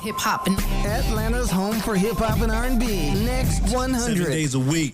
hip hop and Atlanta's home for hip hop and R&B. Next 100. 7 days a week.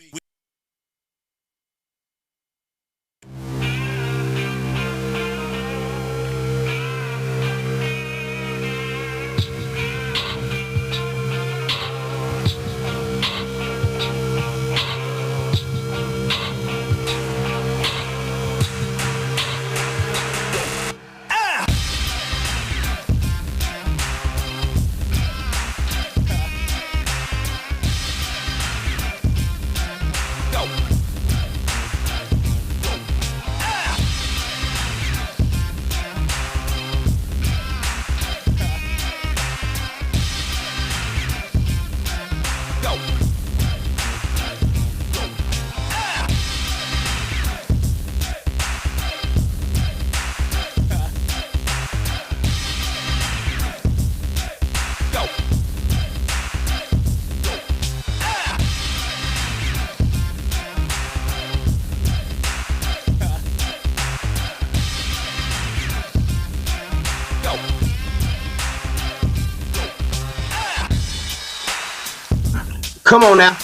Come on now.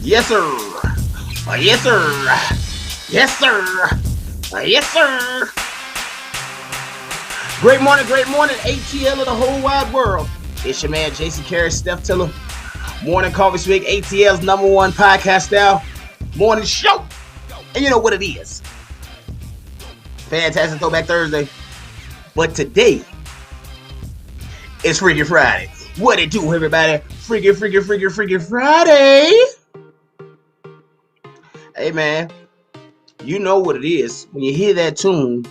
Yes, sir. Yes, sir. Yes, sir. Yes, sir. Great morning, ATL of the whole wide world. It's your man, Jason Carey, Steph Tiller. Morning Coffee Swig, ATL's #1 podcast style morning show. And you know what it is. Fantastic Throwback Thursday. But today, it's Freaky Friday. What it do, everybody? Freaky Friday. Hey, man. You know what it is. When you hear that tune,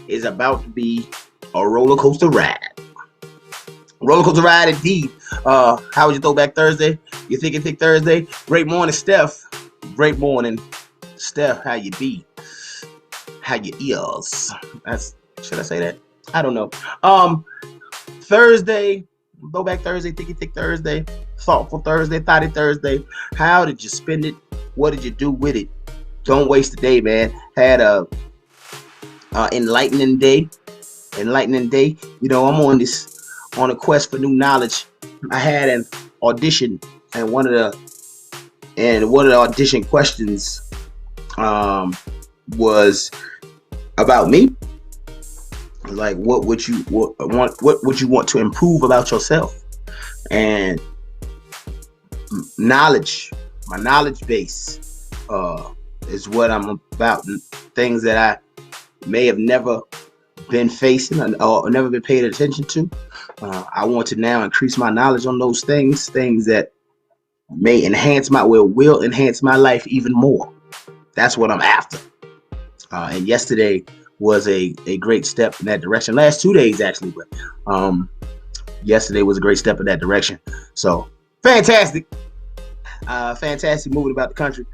it's about to be a roller coaster ride. Roller coaster ride indeed. How was your Throwback Thursday? You think Thursday? Great morning, Steph. Great morning, Steph. How you be? How your ears? Should I say that? I don't know. Thursday. Throwback Thursday, Thick Thursday, Thoughtful Thursday, Thoughty Thursday. How did you spend it? What did you do with it? Don't waste the day, man. Had a enlightening day. You know, I'm on a quest for new knowledge. I had an audition, and one of the audition questions was about me. Like, what would you want to improve about yourself? And knowledge, my knowledge base is what I'm about. Things that I may have never been facing or never been paid attention to. I want to now increase my knowledge on those things that may will enhance my life even more. That's what I'm after. And yesterday was a great step in that direction. Last 2 days actually, but yesterday was a great step in that direction. So fantastic moving about the country.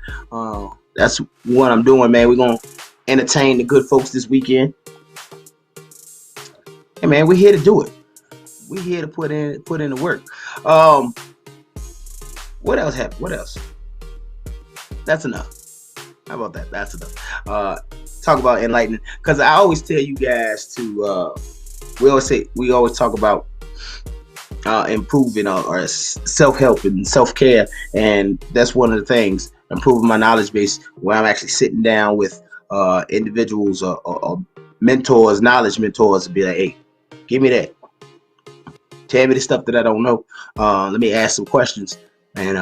That's what I'm doing, man. We're gonna entertain the good folks this weekend. Hey, man, we're here to do it. We're here to put in the work. What else happened? What else? That's enough. How about that? That's enough. Talk about enlightening, because I always tell you guys to we always talk about improving our self-help and self-care, and that's one of the things, improving my knowledge base, where I'm actually sitting down with individuals or mentors, knowledge mentors, and be like, hey, give me that, tell me the stuff that I don't know, let me ask some questions, and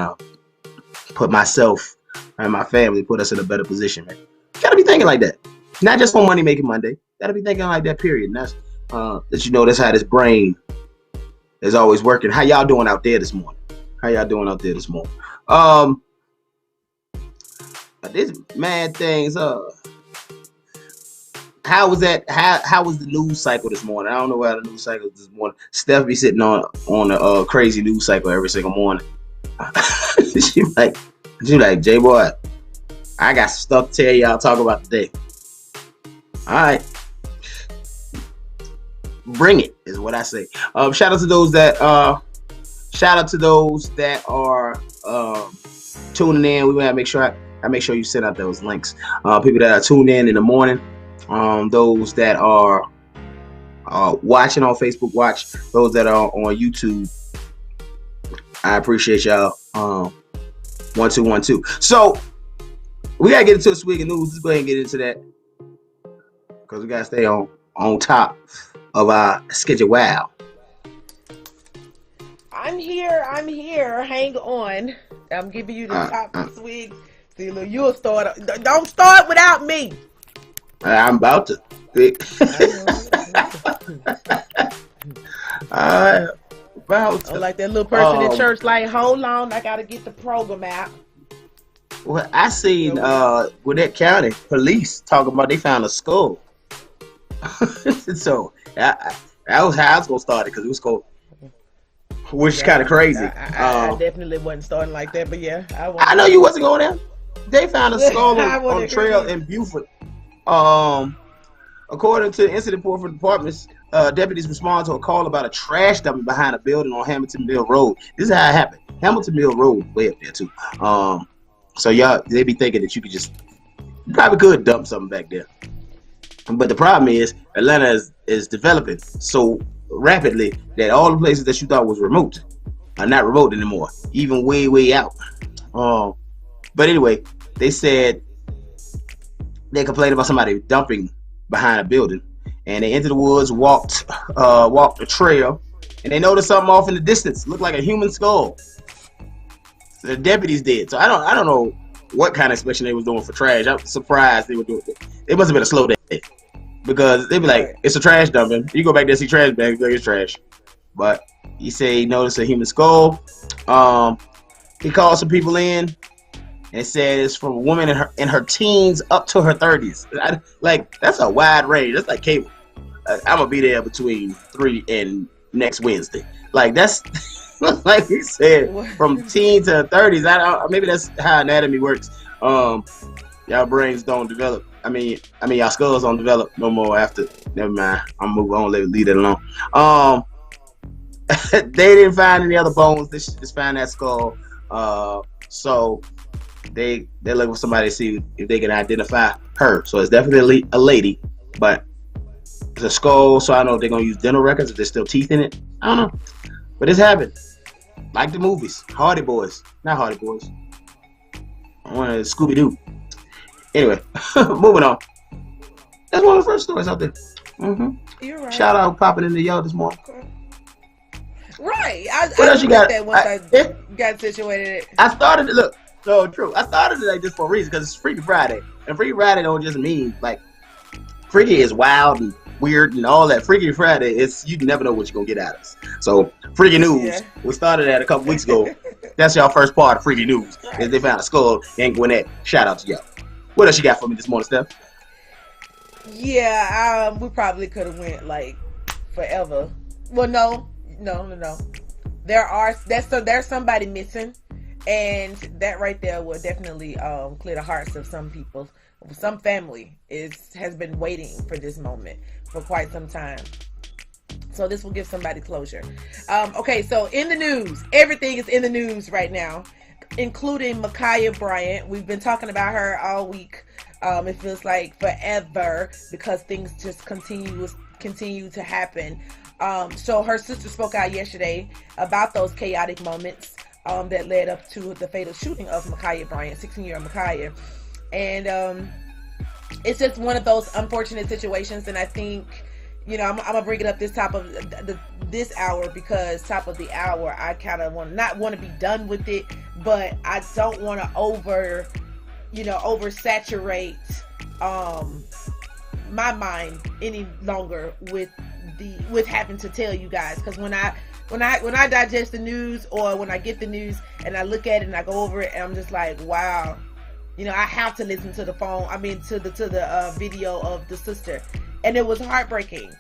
put myself and my family, put us in a better position, man. Gotta be thinking like that. Not just on Money Making Monday. Gotta be thinking like that, period. And that's that's how this brain is always working. How y'all doing out there this morning? This mad things. How was that? How was the news cycle this morning? I don't know how the news cycle this morning. Steph be sitting on a crazy news cycle every single morning. she like, J boy, I got some stuff to tell y'all, talk about today. All right. Bring it is what I say. Shout out to those that are tuning in. We gotta make sure I make sure you send out those links. People that are tuned in the morning. Those that are watching on Facebook. Watch those that are on YouTube. I appreciate y'all. 1212. So we gotta get into the Swig and news. Let's go ahead and get into that because we gotta stay on top of our schedule. Wow. I'm here. Hang on. I'm giving you the top Swig. See, look, you'll start. Don't start without me. I'm about to. Like that little person in church, like, hold on, I gotta get the program out. Well, I seen Gwinnett County police talking about they found a skull. So that was how I was gonna start it because it was cold. Which is kind of crazy. I definitely wasn't starting like that, but yeah, I know you wasn't going there. They found a skull on the trail in Buford. According to the incident report from departments, deputies responded to a call about a trash dumping behind a building on Hamilton Mill Road. This is how it happened. Hamilton Mill Road, way up there too. So y'all, they be thinking that you probably could dump something back there. But the problem is Atlanta is developing so rapidly that all the places that you thought was remote are not remote anymore, even way out. But anyway, they said they complained about somebody dumping behind a building, and they entered the woods, walked the trail, and they noticed something off in the distance. Looked like a human skull. So the deputies did. So I don't know what kind of inspection they was doing for trash. I'm surprised they were doing it. It must have been a slow day. Because they'd be like, it's a trash dumping. You go back there, see trash bags, like it's trash. But he said he noticed a human skull. He called some people in and said it's from a woman in her teens up to her 30s. That's a wide range. That's like cable. I'm gonna be there between 3 and next Wednesday. Like that's like he said, from teen to 30s. Maybe that's how anatomy works. Y'all brains don't develop. I mean, y'all skulls don't develop no more after. Never mind. I'm move on. Leave that alone. They didn't find any other bones. They just found that skull. So they're looking for somebody to see if they can identify her. So it's definitely a lady, but it's a skull. So I don't know if they're gonna use dental records if there's still teeth in it. I don't know, but it's happened. Like the movies, Hardy Boys, not Hardy Boys. I want to Scooby Doo. Anyway, moving on. That's one of the first stories out there. You're right. Shout out popping in the yard this morning. Right. What else you got? That once I got situated. I started to look. So true. I started today just for a reason because it's Freaky Friday, and Freaky Friday don't just mean like freaky is wild and weird and all that. Freaky Friday is you never know what you're gonna get out of us. So Freaky News. We started that a couple weeks ago. That's y'all first part of Freaky News. Is they found a skull in Gwinnett. Shout out to y'all. What else you got for me this morning, Steph? Yeah, we probably could have went like forever. Well, no. There's somebody missing, and that right there will definitely clear the hearts of some people. Some family has been waiting for this moment for quite some time. So this will give somebody closure. Okay, so in the news, everything is in the news right now, including Ma'Khia Bryant. We've been talking about her all week. It feels like forever because things just continue to happen. So her sister spoke out yesterday about those chaotic moments that led up to the fatal shooting of Ma'Khia Bryant, 16-year-old Ma'Khia. And it's just one of those unfortunate situations. And I think, I'm gonna bring it up this top of this hour because top of the hour, I kind of want to be done with it, but I don't want to oversaturate my mind any longer with having to tell you guys, because when I digest the news or when I get the news and I look at it and I go over it and I'm just like, wow, I have to listen to the video of the sister, and it was heartbreaking,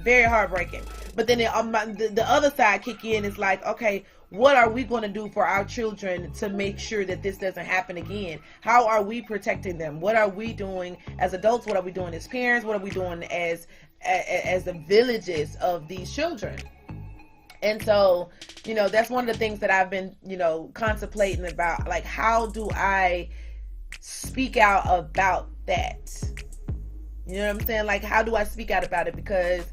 very heartbreaking. But then the other side kick in is like, okay, what are we going to do for our children to make sure that this doesn't happen again? How are we protecting them? What are we doing as adults? What are we doing as parents? What are we doing as the villages of these children? And so, that's one of the things that I've been, contemplating about, like, how do I speak out about that? You know what I'm saying? Like, how do I speak out about it? Because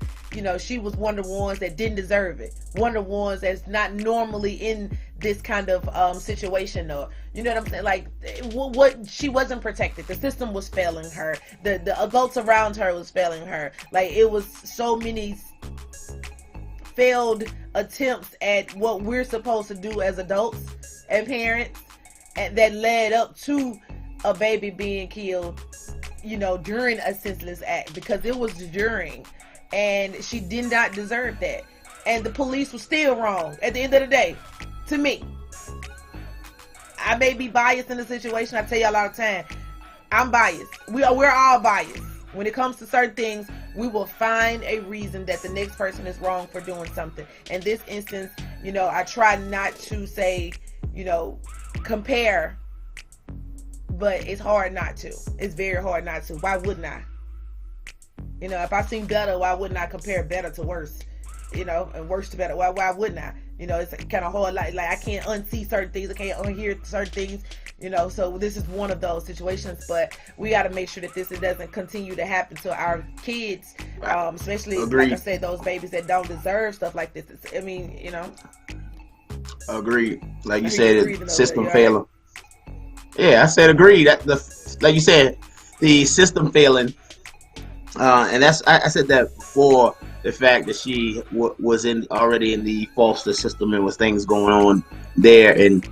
she was one of the ones that didn't deserve it. One of the ones that's not normally in this kind of situation, or you know what I'm saying? Like, what she wasn't protected. The system was failing her. The adults around her was failing her. Like, it was so many failed attempts at what we're supposed to do as adults and parents, and that led up to a baby being killed, during a senseless act, because it was during, and she did not deserve that. And the police was still wrong at the end of the day, to me. I may be biased in the situation. I tell y'all all the time, I'm biased. We're all biased. When it comes to certain things, we will find a reason that the next person is wrong for doing something. In this instance, I try not to say, compare, but it's hard not to. It's very hard not to. Why wouldn't I? If I seen better, why wouldn't I compare better to worse? And worse to better. Why wouldn't I? It's kind of hard. Like I can't unsee certain things. I can't unhear certain things. So this is one of those situations. But we got to make sure that this doesn't continue to happen to our kids, especially like I said, those babies that don't deserve stuff like this. Agreed. Like you said, system failing. Yeah, I said agreed. Like you said, the system failing, and I said that before. The fact that she was already in the foster system and was things going on there, and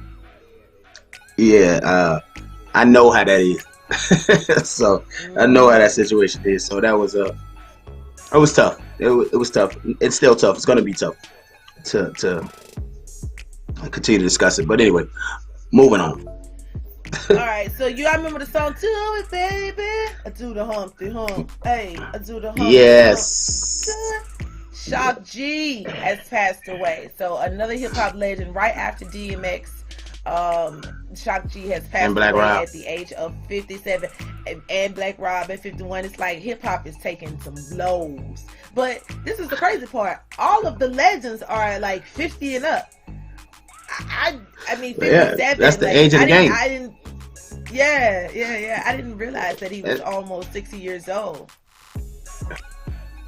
I know how that is. So I know how that situation is. So that was it was tough. It was tough. It's still tough. It's gonna be tough to continue to discuss it. But anyway, moving on. All right, so I remember the song "Do It, Baby." I do the Humpty Hump. Hey, I do the Humpty Yes. Hump. Shock G has passed away. So another hip hop legend, right after DMX. Shock G has passed away at the age of 57, and Black Rob at 51. It's like hip hop is taking some blows. But this is the crazy part. All of the legends are like 50 and up. I mean, 57. That's the age of the game. I didn't. Yeah. I didn't realize that he was almost 60 years old.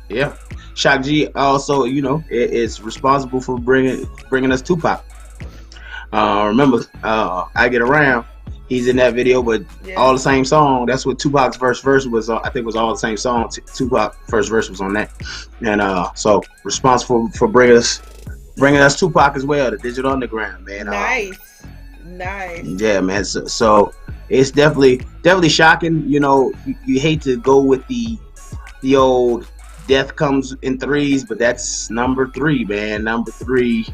Yeah, Shock G also, is responsible for bringing us Tupac. Remember, I Get Around. He's in that video, but all the same song. That's what Tupac's first verse was. I think it was all the same song. Tupac first verse was on that, and so responsible for bringing us Tupac as well. The Digital Underground, man. Nice. Yeah, man. So it's definitely shocking. You hate to go with the old death comes in threes, but that's number 3, man. Number 3,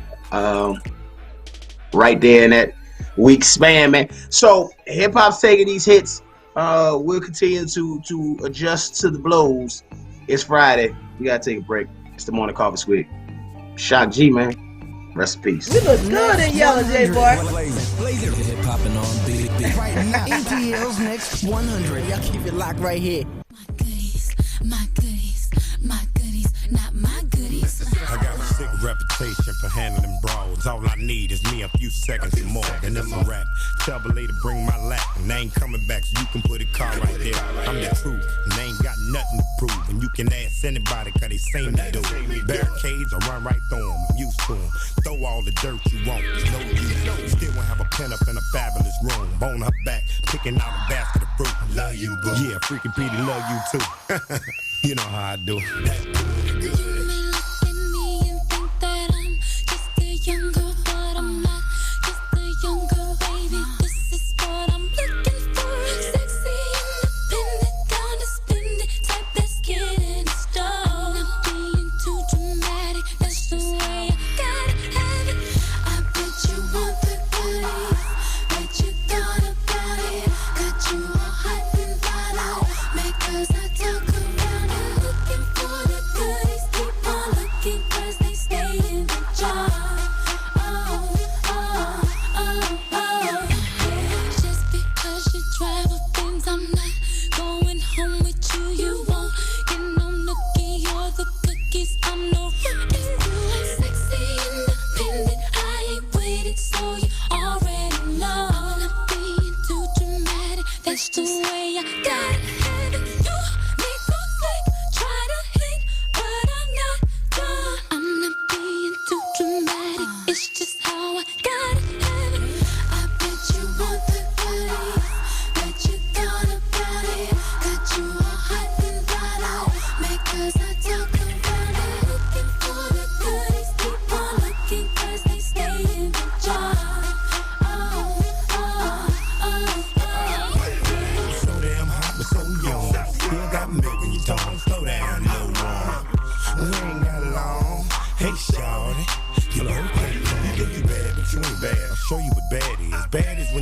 right there in that week span, man. So hip hop's taking these hits. We'll continue to adjust to the blows. It's Friday. We gotta take a break. It's the morning coffee Swig. Shock G, man. Rest in peace. We look good in yellow, J-Boy. Hip hop and R&B. Right now, ATL's next 100. Y'all keep it locked right here. My goodies, not my goodies. I got a sick reputation for handling brawls. All I need is me a few seconds more, and it's a wrap. Tell the lady bring my lap, and they ain't coming back, so you can put a car right there. I'm the truth, and they ain't got nothing to prove. And you can ask anybody, cause they seem to do it. Barricades, I run right through them, I'm used to them. Throw all the dirt you want, there's no use. You still won't have a pen up in a fabulous room. Bone her back, picking out a basket of fruit. Love you, boo. Yeah, freaking Petey, love you too. You know how I do. You may look at me and think that I'm just a young girl, but I'm not just a young girl, baby. This is what I'm looking for. Sexy, independent, down to spend it, type that's getting started. Not being too dramatic, that's the way I gotta have it. I bet you want the goodies, bet you thought about it. Got you all hot and bothered, because I talk around and looking for the goodies. Keep on looking, cause they stay in the jar. Just because you drive a Benz, I'm not going home with you. You won't get no nookie or the cookies. I'm no rookie. I'm sexy, independent. I ain't waited, so you already know. I'm not being too dramatic. That's the way I gotta have it. You make no fake, try to hate, but I'm not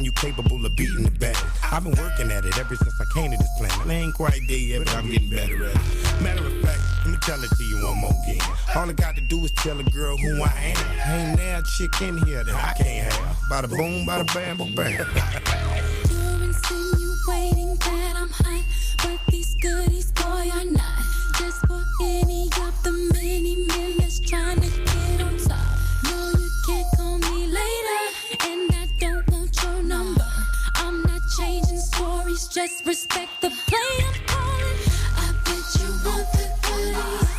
you capable of beating the bad. I've been working at it ever since I came to this planet. I ain't quite there yet, but I'm getting better at it. Matter of fact, let me tell it to you one more again. All I got to do is tell a girl who I am. Ain't there a chick in here that I can't have. Bada boom, bada bam, bam, bam. You're insinuating that I'm hot, but these goodies, boy, are not. Just for any of the many men that's trying to get on top. No, you can't call me later, and I don't want your number. I'm not changing stories, just respect the play I'm calling. I bet you want the goodies,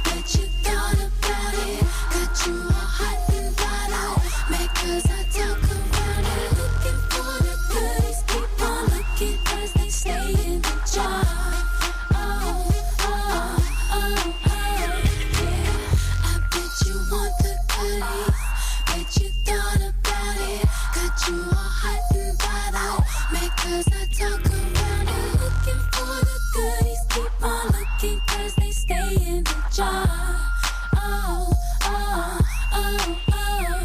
bet you thought about it. Got you all hot and bothered, mad 'cause I talk around it. Looking for the goodies, keep on looking 'cause they stay in the jar. Cause I talk around and looking for the goodies. Keep on looking cause they stay in the jar. Oh, oh, oh, oh,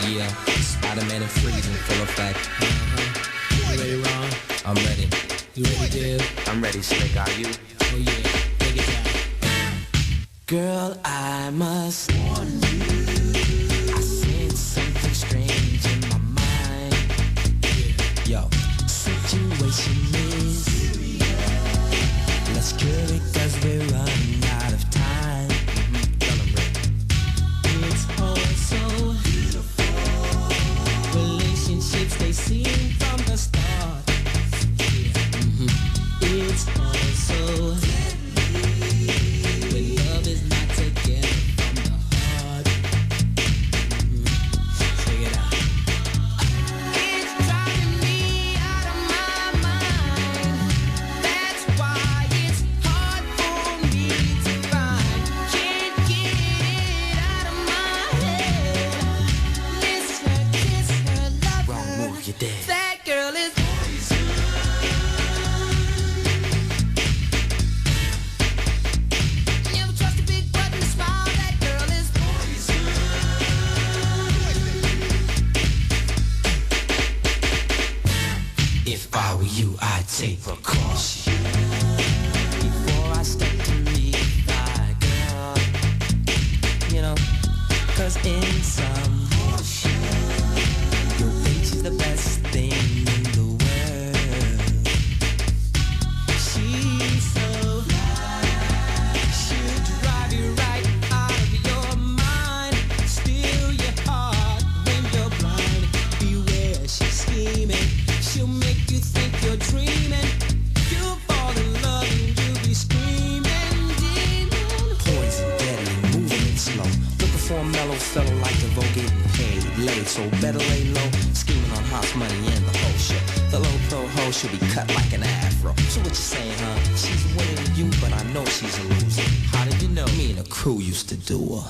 yeah. Spider-Man and freezing full effect. You ready, Ron? I'm ready. You ready, Dave? I'm ready, Slick. Are you? Oh yeah, take it down. Girl, I must warn you. I sense something strange in my mind. Yo, situation is serious. Let's cure it 'cause we're running out of time. Tell 'em, Rick. It's all so relationships they seem from the start. It's also when love is not together from the heart. Check it out. It's driving me out of my mind. That's why it's hard for me to find. Can't get it out of my head. Miss her, kiss her, love her. Wrong move, you're dead. That girl is poison. Never trust a big button smile. That girl is poison. If I were you, I'd take precaution before I step to meet that girl. You know, 'cause in some your bitch is the best thing in the world. She's so fly, she'll drive you right out of your mind. Steal your heart when you're blind. Beware, she's scheming. She'll make you think you're dreaming. You'll fall in love and you'll be screaming, demon. Poison, deadly, moving it slow. Looking for a mellow fellow like the vote getting paid. Laid, so better lay low. Scheming on house money and the whole shit. The low pro hoe should be cut like an afro. So what you saying, huh? She's winning you, but I know she's a loser. How did you know? Me and the crew used to do her.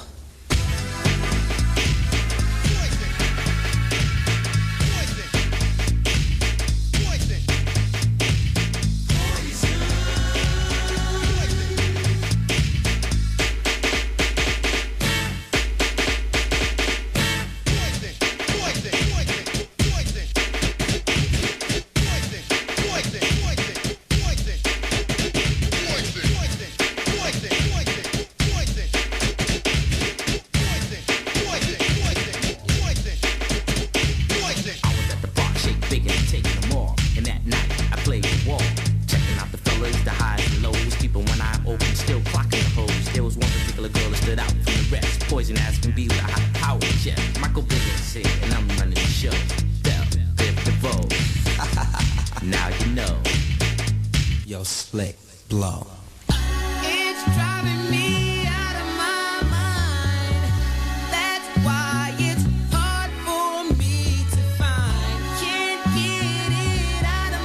Slick blow. It's driving me out of my mind. That's why it's hard for me to find. Can't get it out of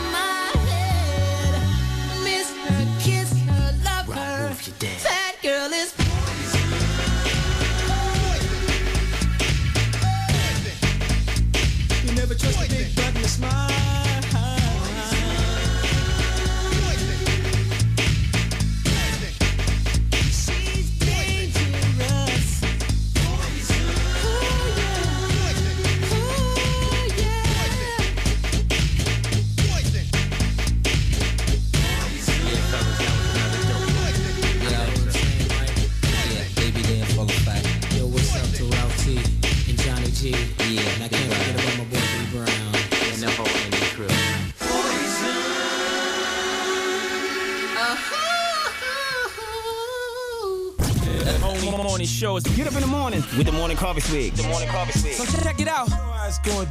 morning show is Get Up in the Morning with the Morning Coffee Swig. The Morning Coffee Swig. So check it out. It's going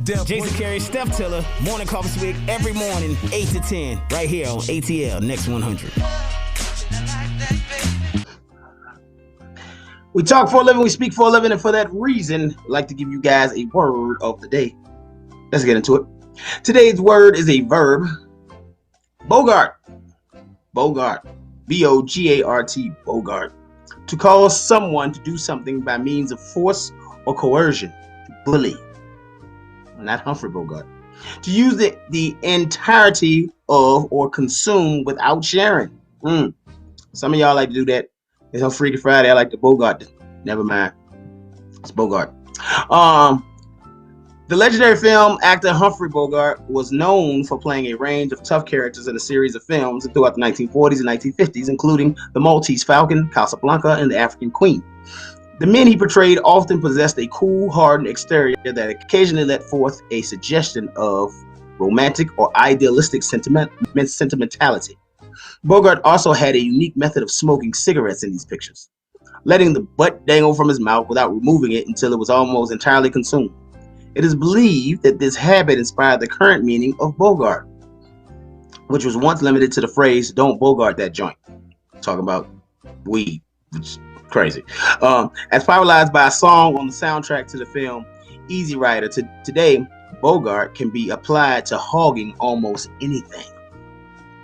down. Jason Carey, Steph Tiller, Morning Coffee Swig every morning, 8 to 10, right here on ATL Next 100. We talk for a living, we speak for a living, and for that reason, I'd like to give you guys a word of the day. Let's get into it. Today's word is a verb. Bogart. Bogart. B-O-G-A-R-T. Bogart. To cause someone to do something by means of force or coercion. To bully. Not Humphrey Bogart. To use the entirety of or consume without sharing. Some of y'all like to do that. It's on Freaky Friday. I like to Bogart. Never mind. It's Bogart. The legendary film actor Humphrey Bogart was known for playing a range of tough characters in a series of films throughout the 1940s and 1950s, including The Maltese Falcon, Casablanca, and The African Queen. The men he portrayed often possessed a cool, hardened exterior that occasionally let forth a suggestion of romantic or idealistic sentimentality. Bogart also had a unique method of smoking cigarettes in these pictures, letting the butt dangle from his mouth without removing it until it was almost entirely consumed. It is believed that this habit inspired the current meaning of Bogart, which was once limited to the phrase, "Don't Bogart that joint." Talking about weed, which is crazy. As popularized by a song on the soundtrack to the film Easy Rider, today, Bogart can be applied to hogging almost anything.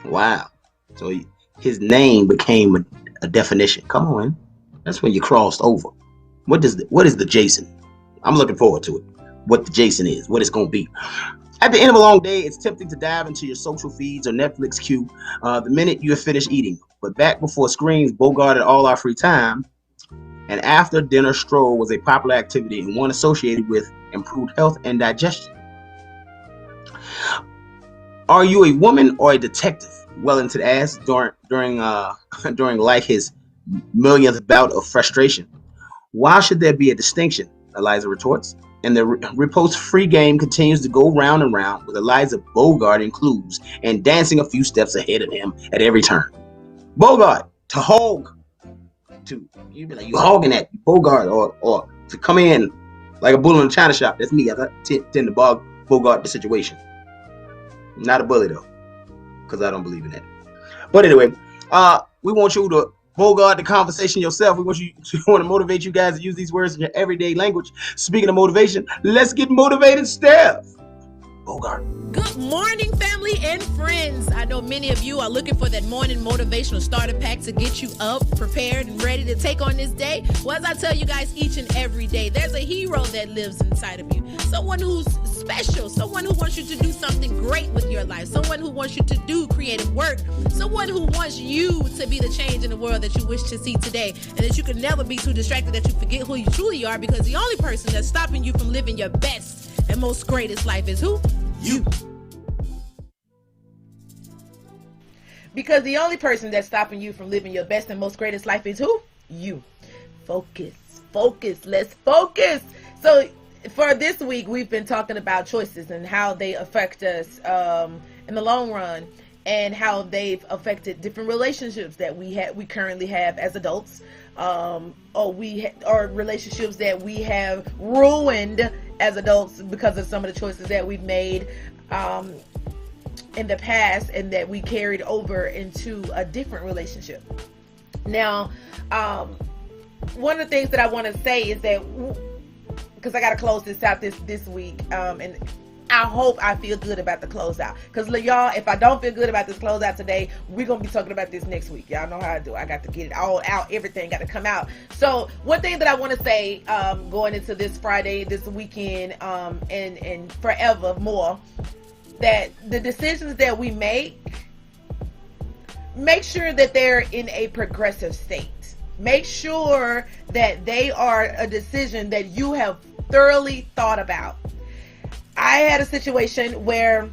Wow. So his name became a definition. Come on. That's when you crossed over. What is the Jason? I'm looking forward to it. What the Jason is, what it's going to be. At the end of a long day, it's tempting to dive into your social feeds or Netflix queue the minute you have finished eating. But back before screens bogarted all our free time, an after dinner stroll was a popular activity and one associated with improved health and digestion. Are you a woman or a detective? Wellington asked during like his millionth bout of frustration. Why should there be a distinction? Eliza retorts. And the riposte free game continues to go round and round with Eliza Bogart clues and dancing a few steps ahead of him at every turn. Bogart, to hog. You be like, you hogging that Bogart, or to come in like a bull in a china shop. That's me. I tend to Bogart the situation. Not a bully though, because I don't believe in that. But anyway, we want you to Bogart the conversation yourself. We want to motivate you guys to use these words in your everyday language. Speaking of motivation, let's get motivated, Steph. Bogart. Good morning, family and friends. I know many of you are looking for that morning motivational starter pack to get you up, prepared, and ready to take on this day. Well, as I tell you guys each and every day, there's a hero that lives inside of you. Someone who's special, someone who wants you to do something great with your life, someone who wants you to do creative work, someone who wants you to be the change in the world that you wish to see today, and that you can never be too distracted that you forget who you truly are, because the only person that's stopping you from living your best and most greatest life is who? You. Because the only person that's stopping you from living your best and most greatest life is who? You. Focus. Let's focus. So for this week, we've been talking about choices and how they affect us in the long run, and how they've affected different relationships that we currently have as adults, or relationships that we have ruined as adults because of some of the choices that we've made in the past, and that we carried over into a different relationship. Now, one of the things that I want to say is that, because I got to close this out this week, and I hope I feel good about the closeout. Because y'all, if I don't feel good about this closeout today, we're going to be talking about this next week. Y'all know how I do. I got to get it all out. Everything got to come out. So one thing that I want to say going into this Friday, this weekend, and forever more, that the decisions that we make sure that they're in a progressive state. Make sure that they are a decision that you have thoroughly thought about. I had a situation where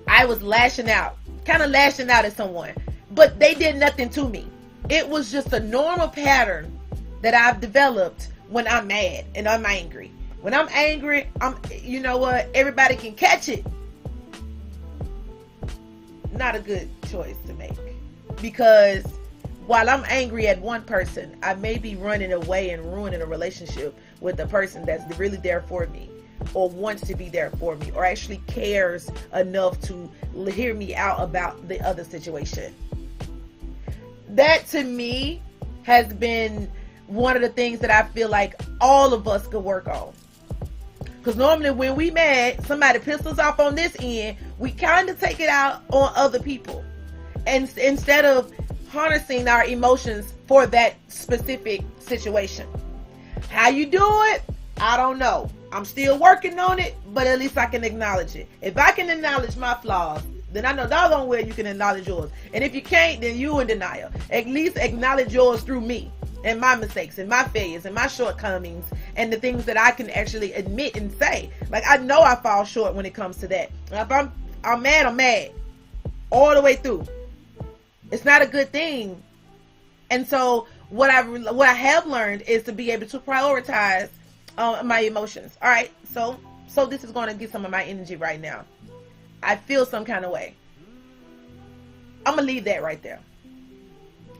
I was lashing out at someone, but they did nothing to me. It was just a normal pattern that I've developed when I'm mad and I'm angry. When I'm angry, you know what? Everybody can catch it. Not a good choice to make, because while I'm angry at one person, I may be running away and ruining a relationship with the person that's really there for me, or wants to be there for me, or actually cares enough to hear me out about the other situation. That to me has been one of the things that I feel like all of us could work on. Because normally when we mad, somebody pisses us off on this end, we kind of take it out on other people. And instead of harnessing our emotions for that specific situation. How you do it? I don't know. I'm still working on it, but at least I can acknowledge it. If I can acknowledge my flaws, then I know doggone well you can acknowledge yours. And if you can't, then you in denial. At least acknowledge yours through me and my mistakes and my failures and my shortcomings and the things that I can actually admit and say. Like, I know I fall short when it comes to that. If I'm mad, I'm mad all the way through. It's not a good thing. And so what I have learned is to be able to prioritize my emotions. All right, so this is going to get some of my energy right now. I feel some kind of way. I'm gonna leave that right there.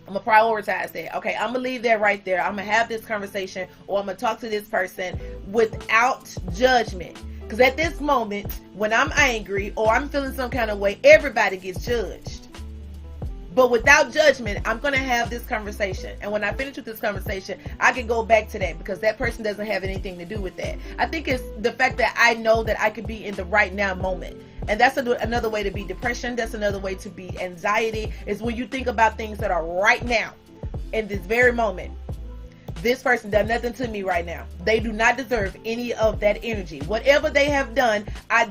I'm gonna prioritize that. Okay, I'm gonna leave that right there. I'm gonna have this conversation, or I'm gonna talk to this person without judgment. Because at this moment, when I'm angry or I'm feeling some kind of way, everybody gets judged. But without judgment, I'm going to have this conversation. And when I finish with this conversation, I can go back to that, because that person doesn't have anything to do with that. I think it's the fact that I know that I could be in the right now moment. And that's another way to be depression. That's another way to be anxiety, is when you think about things that are right now, in this very moment. This person done nothing to me right now. They do not deserve any of that energy. Whatever they have done, I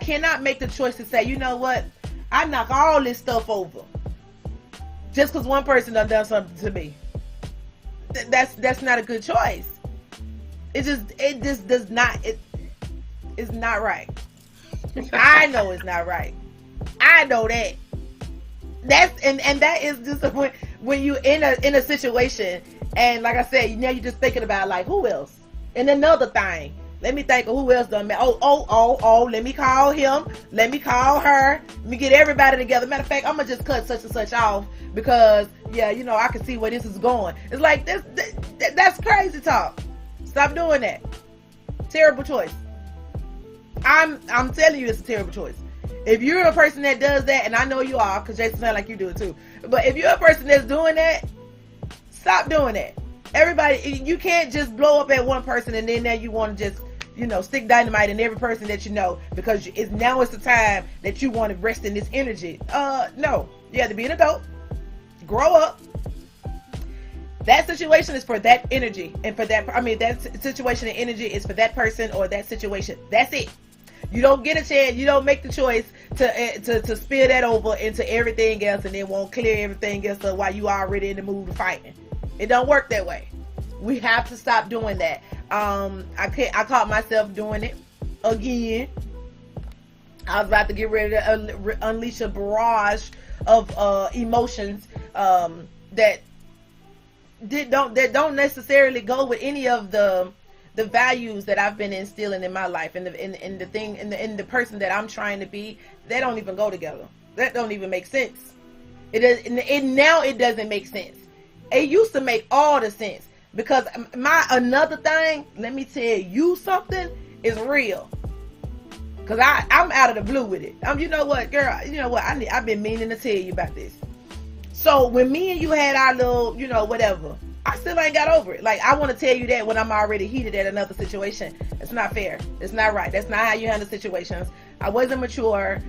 cannot make the choice to say, you know what? I knock all this stuff over just because one person done something to me. That's not a good choice. It's not right. I know it's not right. I know that. That is just when you in a situation, and like I said, now you're just thinking about, like, who else? And another thing, let me think of who else done. Oh, let me call him. Let me call her. Let me get everybody together. Matter of fact, I'm going to just cut such and such off because, yeah, you know, I can see where this is going. It's like, that's crazy talk. Stop doing that. Terrible choice. I'm telling you, it's a terrible choice. If you're a person that does that, and I know you are, because Jason sounds like you do it too. But if you're a person that's doing that, stop doing that. Everybody, you can't just blow up at one person and then now you want to just, you know, stick dynamite in every person that you know, because now it's the time that you want to rest in this energy. No, you have to be an adult, grow up. That situation is for that energy, and for that, that situation and energy is for that person or that situation. That's it. You don't get a chance. You don't make the choice to spill that over into everything else, and then won't clear everything else while you already in the mood of fighting. It don't work that way. We have to stop doing that. I caught myself doing it again. I was about to get ready to unleash a barrage of emotions that don't necessarily go with any of the values that I've been instilling in my life, and the person that I'm trying to be. They don't even go together. That don't even make sense. Now it doesn't make sense. It used to make all the sense, because another thing, let me tell you something, is real. Because I'm out of the blue with it. You know what, girl? You know what? I've been meaning to tell you about this. So when me and you had our little, you know, whatever, I still ain't got over it. Like, I want to tell you that when I'm already heated at another situation. It's not fair. It's not right. That's not how you handle situations. I wasn't mature.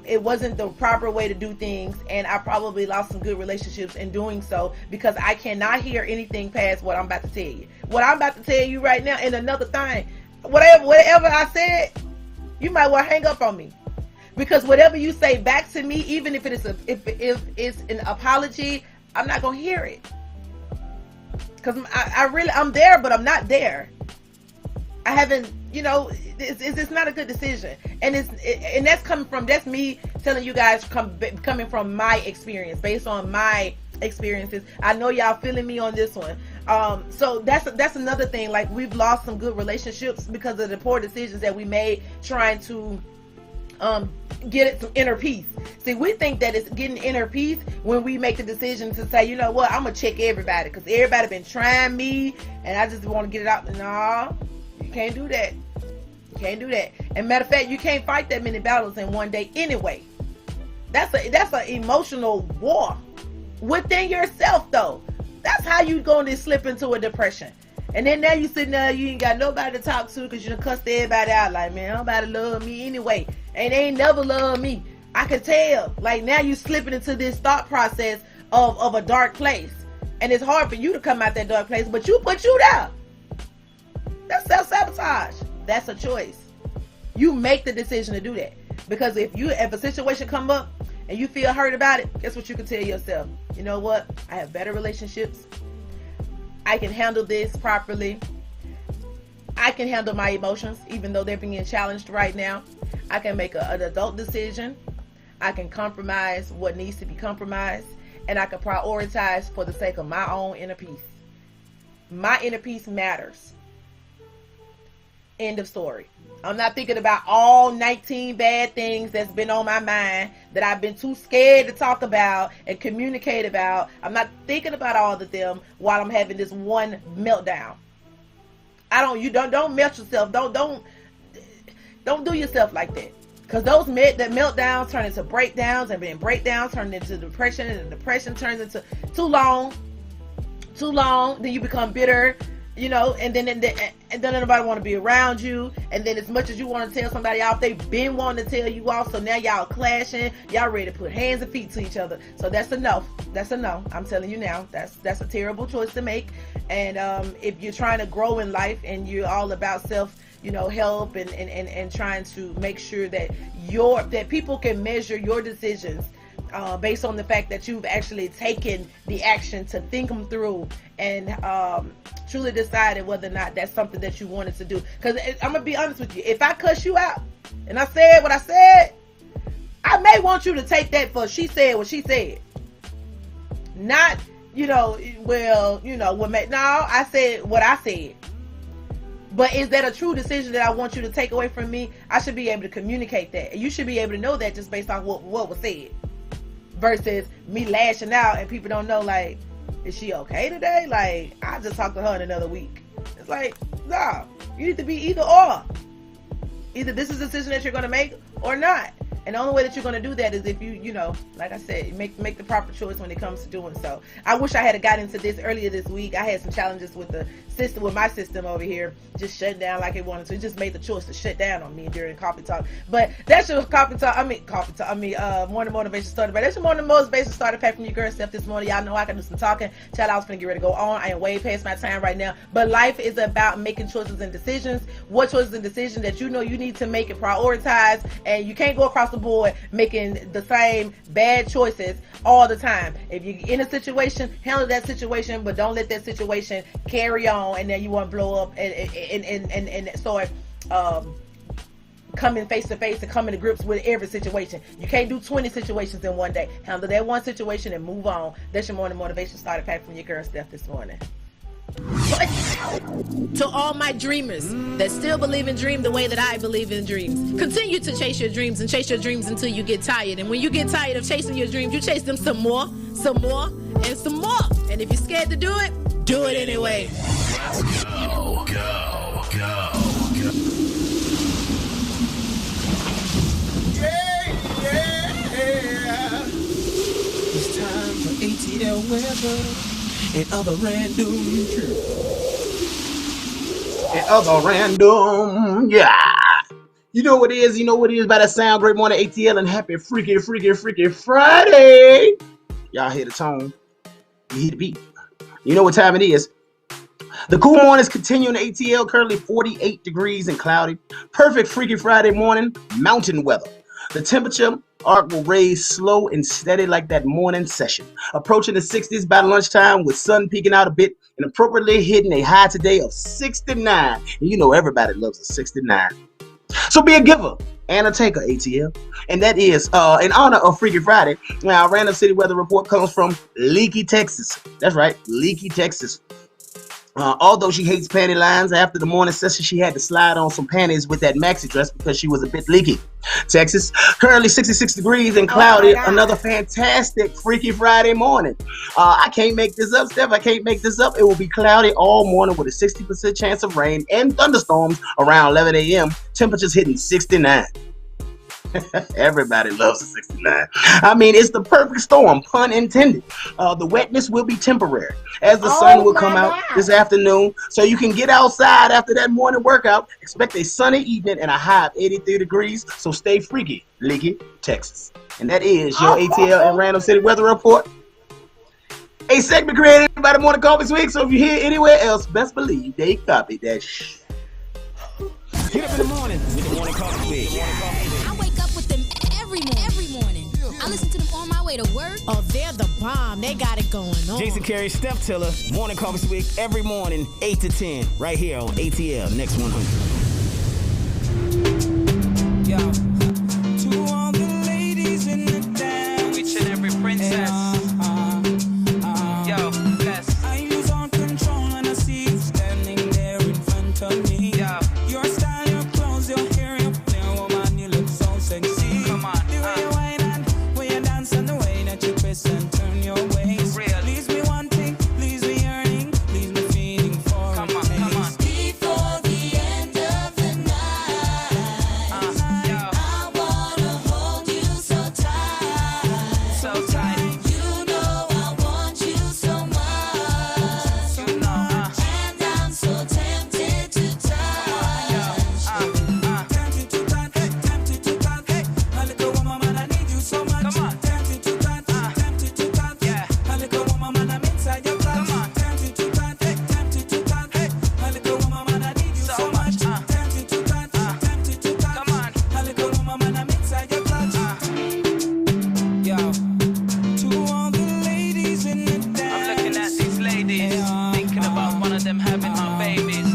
It wasn't the proper way to do things, and I probably lost some good relationships in doing so, because I cannot hear anything past what I'm about to tell you. What I'm about to tell you right now, and another thing, whatever I said, you might well hang up on me, because whatever you say back to me, even if it's an apology, I'm not gonna hear it, because I'm there, but I'm not there. I haven't, you know, it's not a good decision, and that's me telling you guys, coming from my experience, based on my experiences. I know y'all feeling me on this one. So that's another thing. Like, we've lost some good relationships because of the poor decisions that we made trying to get some inner peace. See, we think that it's getting inner peace when we make the decision to say, you know what, I'm gonna check everybody because everybody been trying me and I just want to get it out. No, you can't do that. You can't do that. And matter of fact, you can't fight that many battles in one day anyway. That's an emotional war within yourself, though. That's how you going to slip into a depression. And then now you sitting there, you ain't got nobody to talk to because you done cussed everybody out. Like, man, nobody love me anyway. And they ain't never loved me. I could tell. Like, now you slipping into this thought process of a dark place. And it's hard for you to come out that dark place, but you put you there. That's self-sabotage. That's a choice. You make the decision to do that. Because if a situation come up and you feel hurt about it, guess what you can tell yourself? You know what? I have better relationships. I can handle this properly. I can handle my emotions, even though they're being challenged right now. I can make an adult decision. I can compromise what needs to be compromised. And I can prioritize for the sake of my own inner peace. My inner peace matters. End of story. I'm not thinking about all 19 bad things that's been on my mind that I've been too scared to talk about and communicate about. I'm not thinking about all of them while I'm having this one meltdown. Don't melt yourself. Don't do yourself like that. Because that meltdowns turn into breakdowns, and then breakdowns turn into depression, and depression turns into too long. Then you become bitter. You know, and then nobody want to be around you. And then as much as you want to tell somebody off, they've been wanting to tell you off. So now y'all clashing. Y'all ready to put hands and feet to each other. So that's a no. That's a no. I'm telling you now. That's a terrible choice to make. And if you're trying to grow in life and you're all about self, help and trying to make sure that that people can measure your decisions based on the fact that you've actually taken the action to think them through and truly decided whether or not that's something that you wanted to do. Because I'm going to be honest with you. If I cuss you out and I said what I said, I may want you to take that for she said what she said. Not, no, I said what I said. But is that a true decision that I want you to take away from me? I should be able to communicate that. And you should be able to know that just based on what was said. Versus me lashing out and people don't know, like, is she okay today? Like, I'll just talk to her in another week. It's like, nah, you need to be either or. Either this is a decision that you're going to make or not. And the only way that you're going to do that is if you like I said, make the proper choice when it comes to doing so. I wish I had got into this earlier this week. I had some challenges with my system over here, just shutting down like it wanted to. It just made the choice to shut down on me during coffee talk. But that's your morning motivation starter. But that's your morning motivation starter pack from your girl Steph this morning. Y'all know I can do some talking. Child, I was finna get ready to go on. I am way past my time right now. But life is about making choices and decisions. What choices and decisions that you need to make and prioritize, and you can't go across the board making the same bad choices all the time. If you're in a situation, handle that situation, but don't let that situation carry on, and then you want to blow up and start coming face to face and coming to grips with every situation. You can't do 20 situations in one day. Handle that one situation and move on. That's your morning motivation starter pack from your girl Steph this morning. To all my dreamers that still believe in dream the way that I believe in dreams, continue to chase your dreams and chase your dreams until you get tired. And when you get tired of chasing your dreams, you chase them some more, and some more. And if you're scared to do it anyway. Let's go. Yeah. It's time for ATL weather. And other random, yeah. You know what it is by that sound. Great morning, ATL, and happy freaky Friday. Y'all hear the tone. You hear the beat. You know what time it is. The cool mornings continue in ATL, currently 48 degrees and cloudy. Perfect Freaky Friday morning, mountain weather. The temperature arc will raise slow and steady like that morning session. Approaching the 60s by lunchtime with sun peeking out a bit and appropriately hitting a high today of 69. And you know everybody loves a 69. So be a giver and a taker, ATL. And that is in honor of Freaky Friday. Now, random city weather report comes from Leaky, Texas. That's right, Leaky, Texas. Although she hates panty lines, after the morning session, she had to slide on some panties with that maxi dress because she was a bit leaky. Texas, currently 66 degrees and Oh my cloudy. God. Another fantastic Freaky Friday morning. I can't make this up, Steph. I can't make this up. It will be cloudy all morning with a 60% chance of rain and thunderstorms around 11 a.m. Temperatures hitting 69. Everybody loves a 69. I mean, it's the perfect storm, pun intended. The wetness will be temporary, as the sun will my come out God. this afternoon, so you can get outside after that morning workout. Expect a sunny evening and a high of 83 degrees, so stay freaky, Leaky, Texas. And that is your ATL and Random City Weather Report. A segment created by the Morning Coffee Swig, so if you hear anywhere else, best believe they copied that shh. Get up in the morning with the Morning Coffee Swig. I wake up with them every morning. I listen to them on my way to work. Oh, they're the bomb. They got it going on. Jason Carey, Steph Tiller, Morning Coffee Swig every morning, 8 to 10, right here on ATL Next 100. Yo, to all the ladies in the dance, each and every princess. Yo, bless. I lose all control when I see you standing there in front of me. Yo, your style, your clothes, your hair, your flair, woman, you look so sexy. Come on, the way you whine and way you dance and the way that you twist and turn your waist. Real. Leaves me wanting, leaves me yearning, leaves me feeling for come on, come on. Before the end of the night, Yo, I wanna hold you so tight. so tight. You know I want you so much. You know, And I'm so tempted to touch. tempted to touch, tempted to touch. A little woman, man, I need you so much. Come on, tempted to touch, tempted to touch. Yeah, a little woman, man, I'm inside your clutch. Come on, tempted to touch, tempted to touch. A little woman, man, I need you so much. Tempted to touch, tempted to touch. Come on, a little woman, man, I'm inside your clutch. Yo, to all the ladies in the dance. I'm looking at these ladies, thinking about one of them having my babies.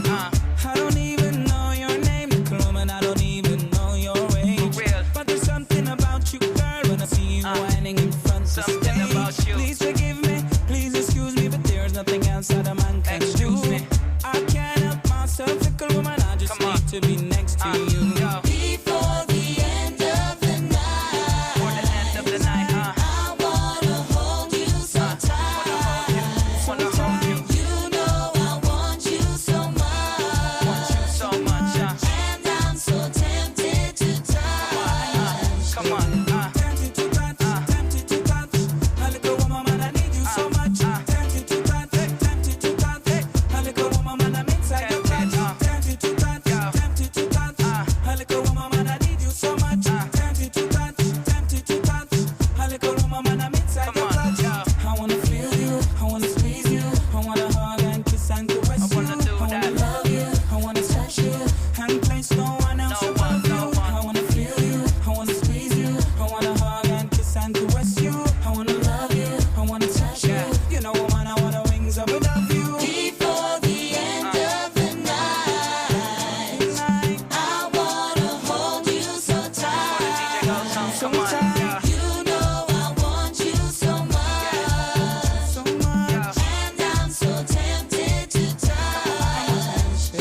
I don't even know your name, Nicole, I don't even know your age. Real. But there's something about you, girl, when I see you whining in front of something about you. Please forgive me, please excuse me, but there's nothing else that a man can do. I can't help myself, little woman, I just need to be next to you. Before the end of the night, For the end of the night, I wanna hold you so tight. wanna hold you You know I want you so much. so much. And I'm so tempted to touch. Come on, tempted to touch, tempted to touch. A little woman, man, I need you so much. Tempted to touch, tempted to touch. A little woman, man, I'm inside your clutch. Tempted to touch, tempted to touch. A little woman, man, I need you so much. Tempted to touch, tempted to touch. A little woman, man, I'm inside your clutch. I wanna feel you, I wanna squeeze you, I wanna hug and kiss and caress you. I wanna love you, I wanna touch you, and place no one else above you. I wanna feel you, I wanna squeeze you, I wanna hug and kiss and caress you. I wanna love you, I wanna touch you. You know, woman, I wanna wings up above you. Before the end of the night, I wanna hold you so tight. Come on, You know I want you so much. so much. And I'm so tempted to touch.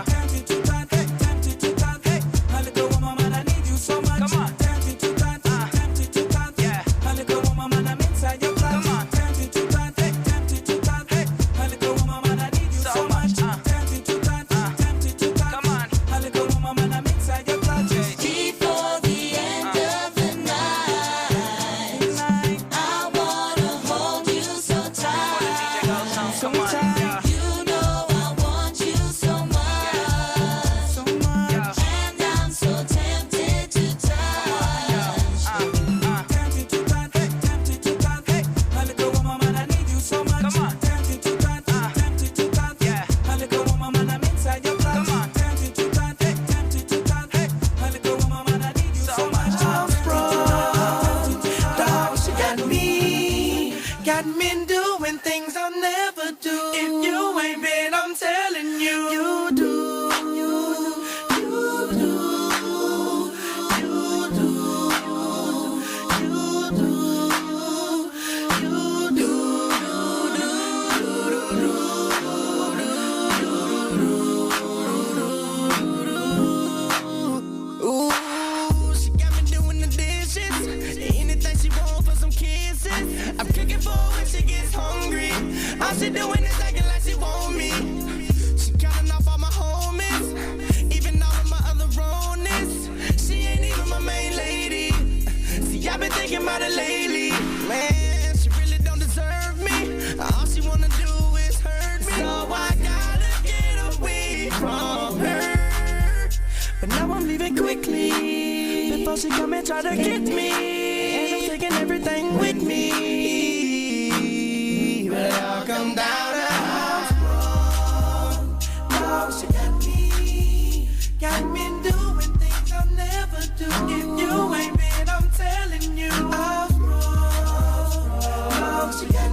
Tempted to touch, tempted to touch. A little woman, man, I need you so much. Come on, tempted to touch, tempted to touch. A little woman, man, I'm inside your clutch. Come on, tempted to touch, tempted to touch. A little woman, man, I need you so much. Tempted to touch, tempted to touch. Come on, a little woman, man, I'm inside your clutch. Before the end of the night, I wanna hold you so tight. So much, You know I want you so much. so much. And I'm so tempted to touch. Tempted to touch, tempted to touch. A little woman, man, I need you so much. Come on, tempted to touch, tempted to touch. A little woman, man, I'm inside your clutch. Come on, tempted to touch, tempted to touch. A little woman, man, I need you so much. Dog, she got me doing things I'll never do. If you ain't been, I'm telling you, you do. she doing is acting like she want me. She counting off all my homies, even all of my other wrongness. She ain't even my main lady. See, I've been thinking about it lately. Man, she really don't deserve me. All she wanna do is hurt me. So I gotta get away from her. But now I'm leaving quickly before she come and try to get me. And I'm taking everything with me. But I'll come down to house wrong. No, she got me doing things I'll never do. If you ain't been, I'm telling you, I'm wrong. No, she got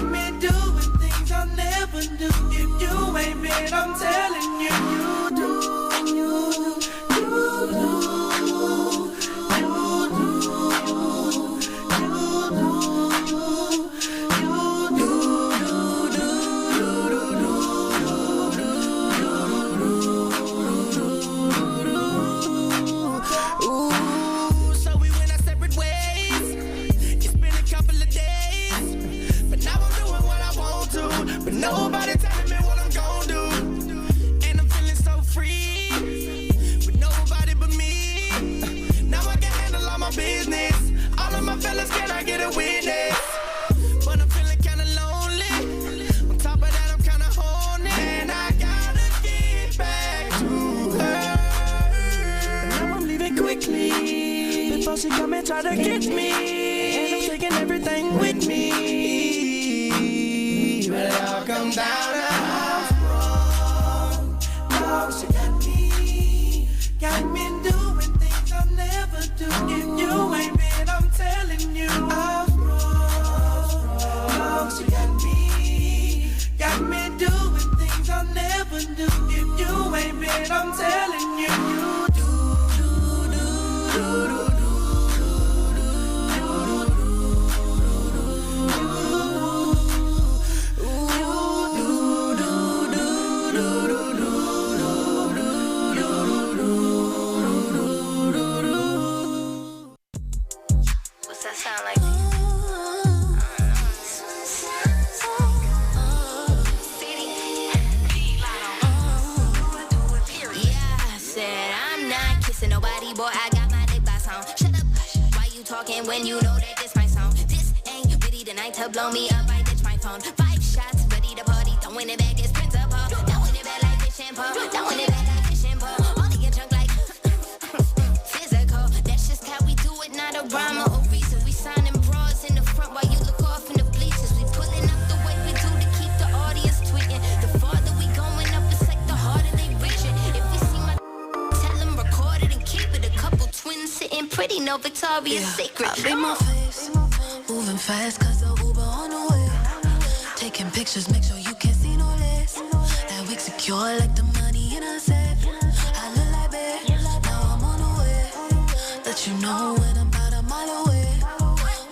me doing things I'll never do. If you ain't been, I'm telling you, you do. Nobody telling me what I'm gon' do. And I'm feeling so free with nobody but me. Now I can handle all my business. All of my fellas, can I get a witness? But I'm feeling kinda lonely. On top of that, I'm kinda horny. And I gotta get back to her. But now I'm leaving quickly before she come and try to get me. And I'm taking everything with me. But I'll come down to house wrong. No, she got me doing things I'll never do. If you ain't been, I'm telling you, I'm wrong. No, she got me doing things I'll never do. If you ain't been, I'm telling you, you do. Boy, I got my lip gloss on. Shut up, why you talking when you know that this my song? This ain't witty tonight to blow me up. I ditch my phone. 5 shots, ready to party. Throwing it back as principal. Throwing it back like fish and pole. Throwing it back like fish and pole. All of your junk like physical. That's just how we do it, not a rhyme or a reason. We signing bras in the front while you look off in the bleachers. We pulling up the way we do to keep the audience tweeting. The farther we going up, it's like the harder they reaching. If you see my tell them record it and keep it. A couple twins sitting pretty, no Victoria's Secret. I be my face, moving fast cause the Uber on the way. Taking pictures, make sure you can't see no less. That wig secure like the money in a safe. I look like babe, now I'm on the way. Let you know when I'm about a mile away.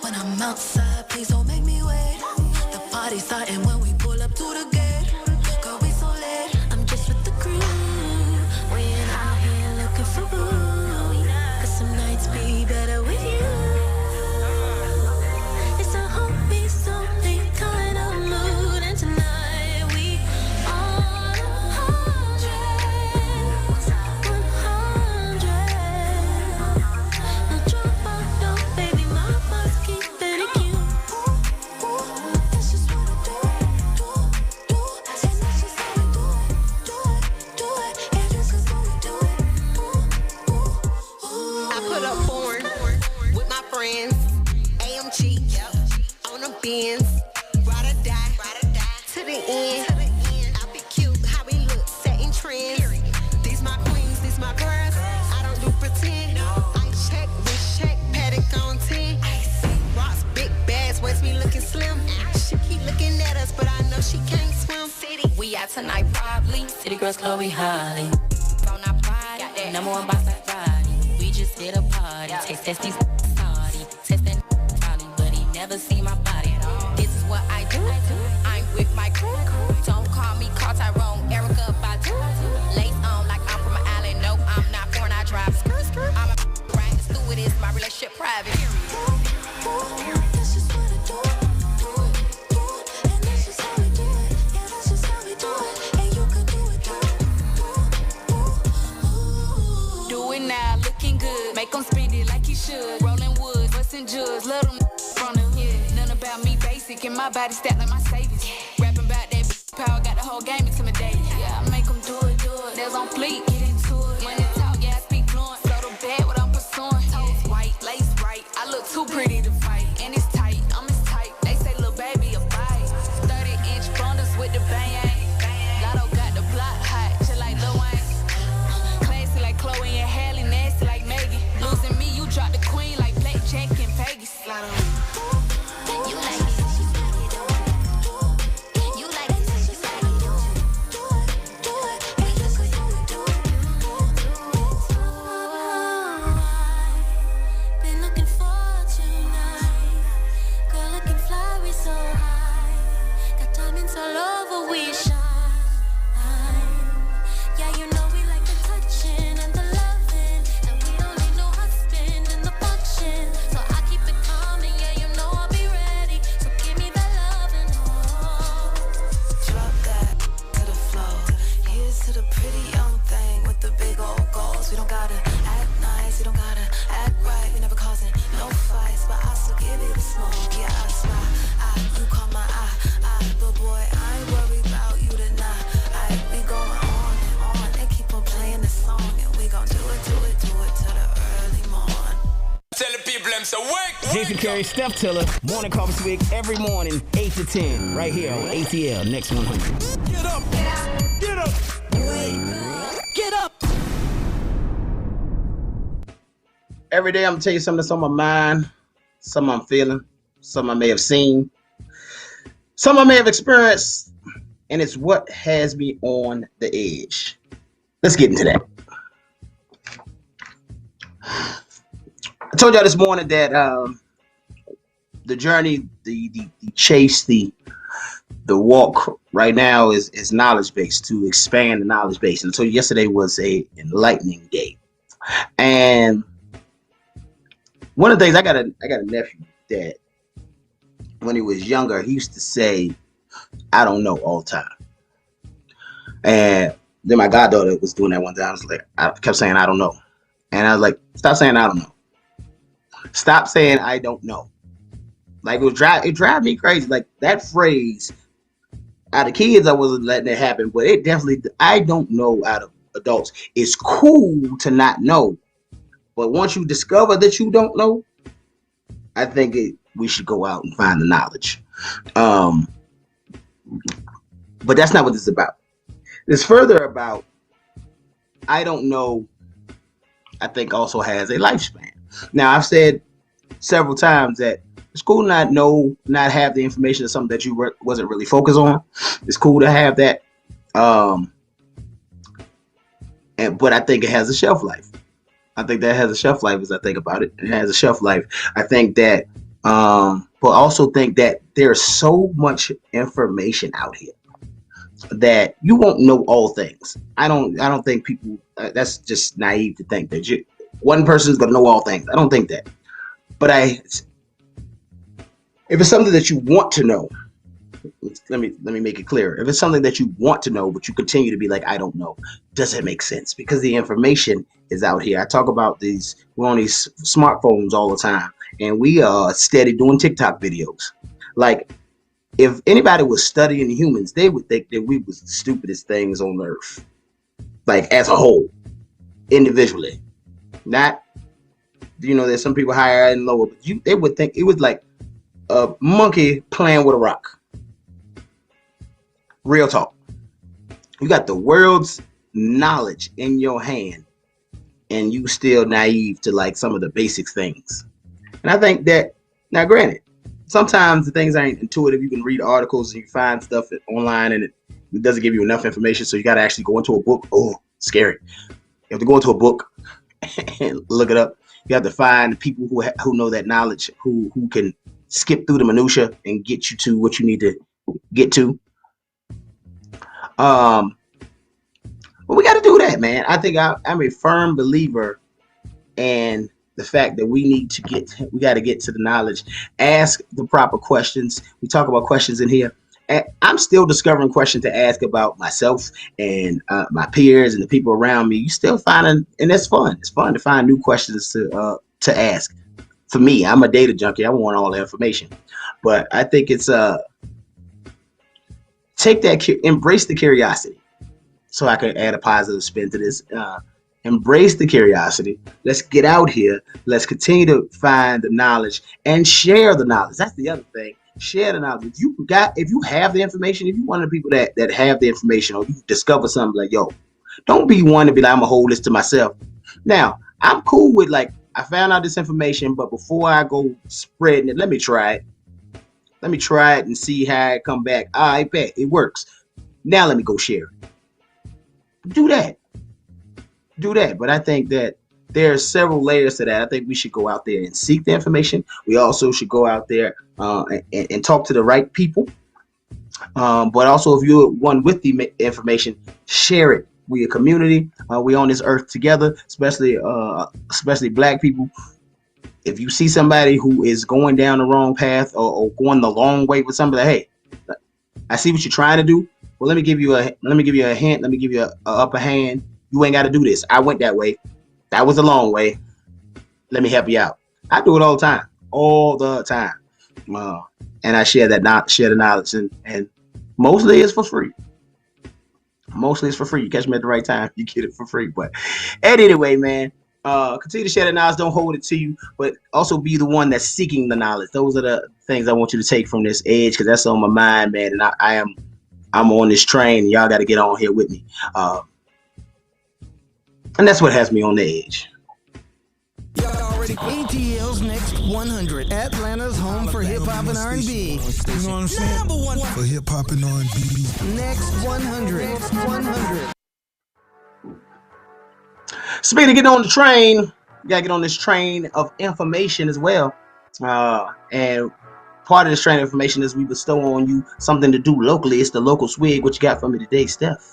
When I'm outside, please don't make me wait. The party's starting when we pull up to the gate. Girl, we so late, I'm just with the crew. We ain't out here looking for boo. Cause some nights be better with you. It's a homie, something kind of mood. And tonight we on 100. Now drop out, no baby, mama's keeping it cute. That's just what I do. And that's just how we do it. Yeah, this is how we do it. I put up porn with my friends. AMG on the Benz. Ride or die to the end. I be cute, how we look, setting trends. These my queens, these my girls. I don't do pretend. I check, wrist check, paddock on 10. Rocks, big bags, waist me looking slim. She keep looking at us, but I know she can't swim. City, we out tonight probably. City girls, Chloe Holly. On our body, number one box like Friday. We just did a party. Taste test these party. Test that probably, but he never see my body. This is what I do. I'm with my crew. Don't call me Carl Tyrone, Erica Badu. Lace on like I'm from an alley. No, I'm not foreign, I drive. I'm a right stewardess, my relationship private. That's just what I do. and judge, let them front of here. None about me basic, and my body stacked like my savings. Rapping about that power, got the whole game intimidated. Yeah, I make them do it. There's on fleek, get into it. When they talk, yeah, I speak fluent. So the bad, what I'm pursuing. Toes white, lace right. I look too pretty to fight. And it's tight, I'm as tight. They say, little baby, a bite. 30-inch bundles with the bang. Lotto got the block hot, just like Lil Wayne. Classy like Chloe and Halle, nasty like Megan. Losing me, you drop the queen like blackjack in Vegas. Lotto. You like it, you like it, been looking for tonight. Girl looking flowery so high. Got diamonds all over, we shine. Yeah, you know we like the touching and the loving, and we don't need no husband in the function. So I keep it calm and yeah, you know I'll be ready. So give me that loving, oh. Drop that to the floor. Here's to the pretty young thing with the big old goals. We don't gotta act nice, we don't gotta act right. We never causing no fights, but I still give it a smoke. Yeah, I spy, you call my eye, but boy, I ain't worried about you tonight. We going on and on. They keep on playing the song, and we gon' do it till the early morn. Tell the people them so wake. Jason Curry, Steph Tiller, Morning Coffee Swig every morning, 8 to 10, right here on ATL Next 100. Get up. Get up. Get up. Every day I'm gonna tell you something that's on my mind, something I'm feeling, something I may have seen, something I may have experienced, and it's what has me on the edge. Let's get into that. I told y'all this morning that the journey, the chase, the walk right now is knowledge based, to expand the knowledge base. And so yesterday was a enlightening day, and one of the things, I got a nephew that when he was younger, he used to say, "I don't know," all the time. And then my goddaughter was doing that one time. I kept saying, "I don't know," and I was like, "Stop saying I don't know. Stop saying I don't know." Like it drive me crazy. Like that phrase. Out of kids, I wasn't letting it happen, but it definitely, I don't know out of adults. It's cool to not know. But once you discover that you don't know, I think we should go out and find the knowledge. But that's not what this is about. It's further about, I don't know, I think also has a lifespan. Now, I've said several times that it's cool not have the information of something that you wasn't really focused on. It's cool to have that. But I think it has a shelf life. I think that has a shelf life as I think about it. It has a shelf life. I think that, but also think that there's so much information out here that you won't know all things. I don't think people, that's just naive to think that one person's going to know all things. I don't think that. But if it's something that you want to know, let me make it clear. If it's something that you want to know, but you continue to be like, I don't know, does it make sense? Because the information is out here. I talk about we're on these smartphones all the time, and we are steady doing TikTok videos. Like, if anybody was studying humans, they would think that we was the stupidest things on earth. Like, as a whole, individually. Not, there's some people higher and lower, but they would think it was like a monkey playing with a rock. Real talk. You got the world's knowledge in your hand, and you still naive to like some of the basic things. And I think that, now granted, sometimes the things ain't intuitive. You can read articles and you find stuff online, and it doesn't give you enough information, so you got to actually go into a book. Oh, scary. You have to go into a book and look it up. You have to find people who know that knowledge, who can skip through the minutia and get you to what you need to get to. But we got to do that, man. I think I'm a firm believer in the fact that we got to get to the knowledge, ask the proper questions. We talk about questions in here. And I'm still discovering questions to ask about myself and my peers and the people around me. You still finding, and that's fun. It's fun to find new questions to ask. for me, I'm a data junkie. I want all the information, but I think it's embrace the curiosity. So I can add a positive spin to this. Embrace the curiosity. Let's get out here. Let's continue to find the knowledge and share the knowledge. That's the other thing. Share the knowledge. If you have the information, if you're one of the people that have the information, or you discover something, like, yo, don't be one to be like, I'm gonna hold this to myself. Now, I'm cool with, like, I found out this information, but before I go spreading it, let me try it. Let me try it and see how it come back. I bet it works. Now let me go share it. Do that. But I think that there are several layers to that. I think we should go out there and seek the information. We also should go out there and talk to the right people. But also, if you're one with the information, share it. We a community. We on this earth together, especially Black people. If you see somebody who is going down the wrong path or going the long way with somebody, hey, I see what you're trying to do. Well, let me give you a hint. Let me give you a upper hand. You ain't got to do this. I went that way. That was a long way. Let me help you out. I do it all the time. And I share the knowledge, and mostly it's for free. You catch me at the right time, you get it for free. But anyway, man, continue to share the knowledge. Don't hold it to you, but also be the one that's seeking the knowledge. Those are the things I want you to take from this edge, because that's on my mind, man. And I'm on this train, and y'all got to get on here with me. And that's what has me on the edge. ATL's Next 100, Atlanta's home for hip hop and R&B. You know what I'm saying? Number one for hip hop and R&B. Next 100. Speaking of getting on the train, you gotta get on this train of information as well. And part of this train of information is we bestow on you something to do locally. It's the local swig. What you got for me today, Steph?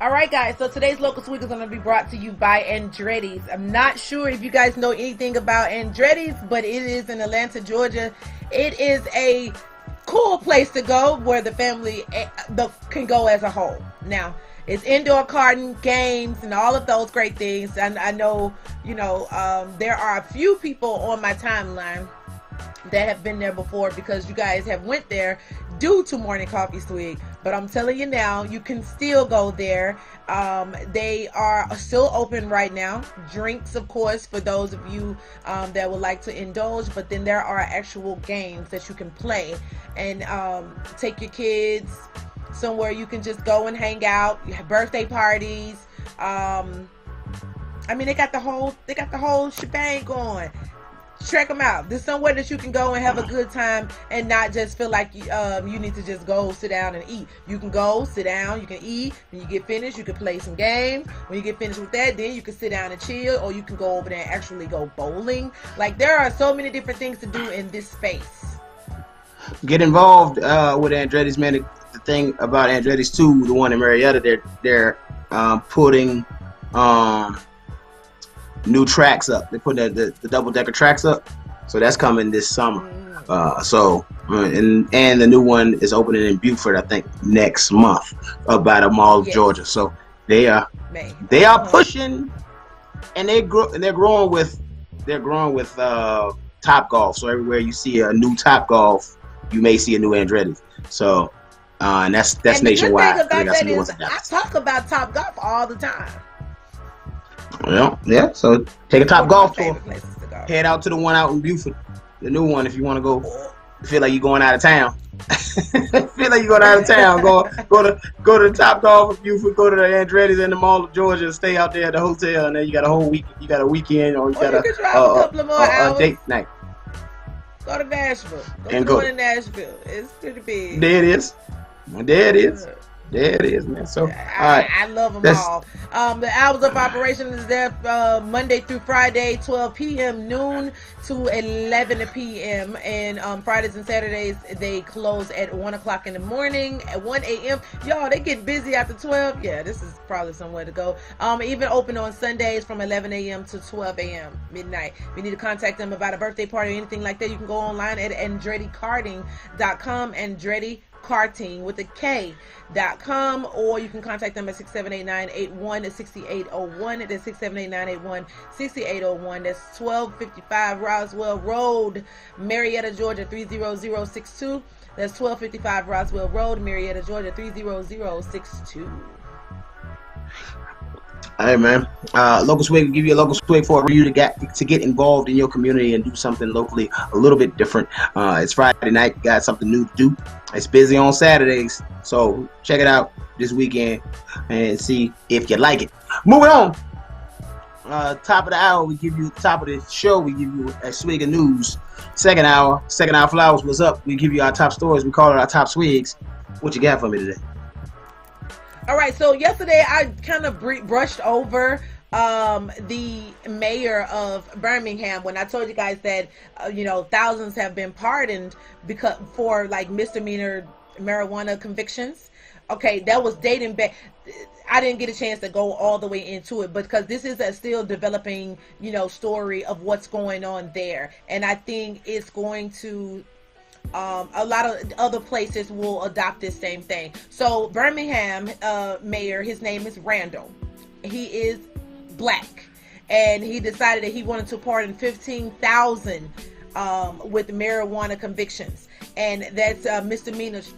All right, guys, so today's local swig is going to be brought to you by Andretti's. I'm not sure if you guys know anything about Andretti's, but it is in Atlanta, Georgia. It is a cool place to go where the family can go as a whole. Now, it's indoor karting, games, and all of those great things. And I know, there are a few people on my timeline that have been there before, because you guys have went there due to Morning Coffee Swig. But I'm telling you now, you can still go there. They are still open right now. Drinks, of course, for those of you that would like to indulge. But then there are actual games that you can play, and take your kids somewhere you can just go and hang out. You have birthday parties. They got the whole shebang going. Check them out. There's somewhere that you can go and have a good time and not just feel like you need to just go sit down and eat. You can go sit down, you can eat. When you get finished, you can play some games. When you get finished with that, then you can sit down and chill, or you can go over there and actually go bowling. Like, there are so many different things to do in this space. Get involved with Andretti's, man. The thing about Andretti's too, the one in Marietta, they're putting new tracks up. They put the double-decker tracks up, so that's coming this summer. And the new one is opening in Beaufort, I think, next month, up by the Mall of Georgia. So they are pushing, and they're growing with Top Golf. So everywhere you see a new Top Golf, you may see a new Andretti. So and that's nationwide. I talk about Top Golf all the time. Well, yeah. So take a Top Golf tour. Head out to the one out in Beaufort, the new one, if you want to go. Feel like you're going out of town. Go to the Top Golf in Beaufort. Go to the Andretti's in the Mall of Georgia. Stay out there at the hotel, and then you got a whole week. You got a weekend, or you got a couple of more hours. A date night. Go to Nashville. Go to Nashville. It's pretty big. There it is. There it is, man. So, I love them all. The hours of operation is there Monday through Friday, 12 p.m. noon to 11 p.m. And Fridays and Saturdays, they close at 1 o'clock in the morning, at 1 a.m. Y'all, they get busy after 12. Yeah, this is probably somewhere to go. Even open on Sundays from 11 a.m. to 12 a.m. midnight. If you need to contact them about a birthday party or anything like that, you can go online at AndrettiCarting.com, Andretti karting with a K.com, or you can contact them at 678-981-6801. That's 678-981-6801. That's 1255 Roswell Road, Marietta, Georgia 30062. That's 1255 Roswell Road, Marietta, Georgia 30062. Hey man, local swig will give you a local swig for you to get involved in your community and do something locally a little bit different. It's Friday night, got something new to do. It's busy on Saturdays, so check it out this weekend and see if you like it. Moving on. Top of the hour, we give you top of the show. We give you a swig of news. Second hour flowers. What's up? We give you our top stories. We call it our top swigs. What you got for me today? All right, so yesterday I kind of brushed over the mayor of Birmingham when I told you guys that thousands have been pardoned for like misdemeanor marijuana convictions. Okay, that was dating back. I didn't get a chance to go all the way into it, but because this is a still developing story of what's going on there, and I think it's going to. A lot of other places will adopt this same thing. So Birmingham mayor, his name is Randall. He is black, and he decided that he wanted to pardon 15,000 with marijuana convictions, and that's misdemeanors.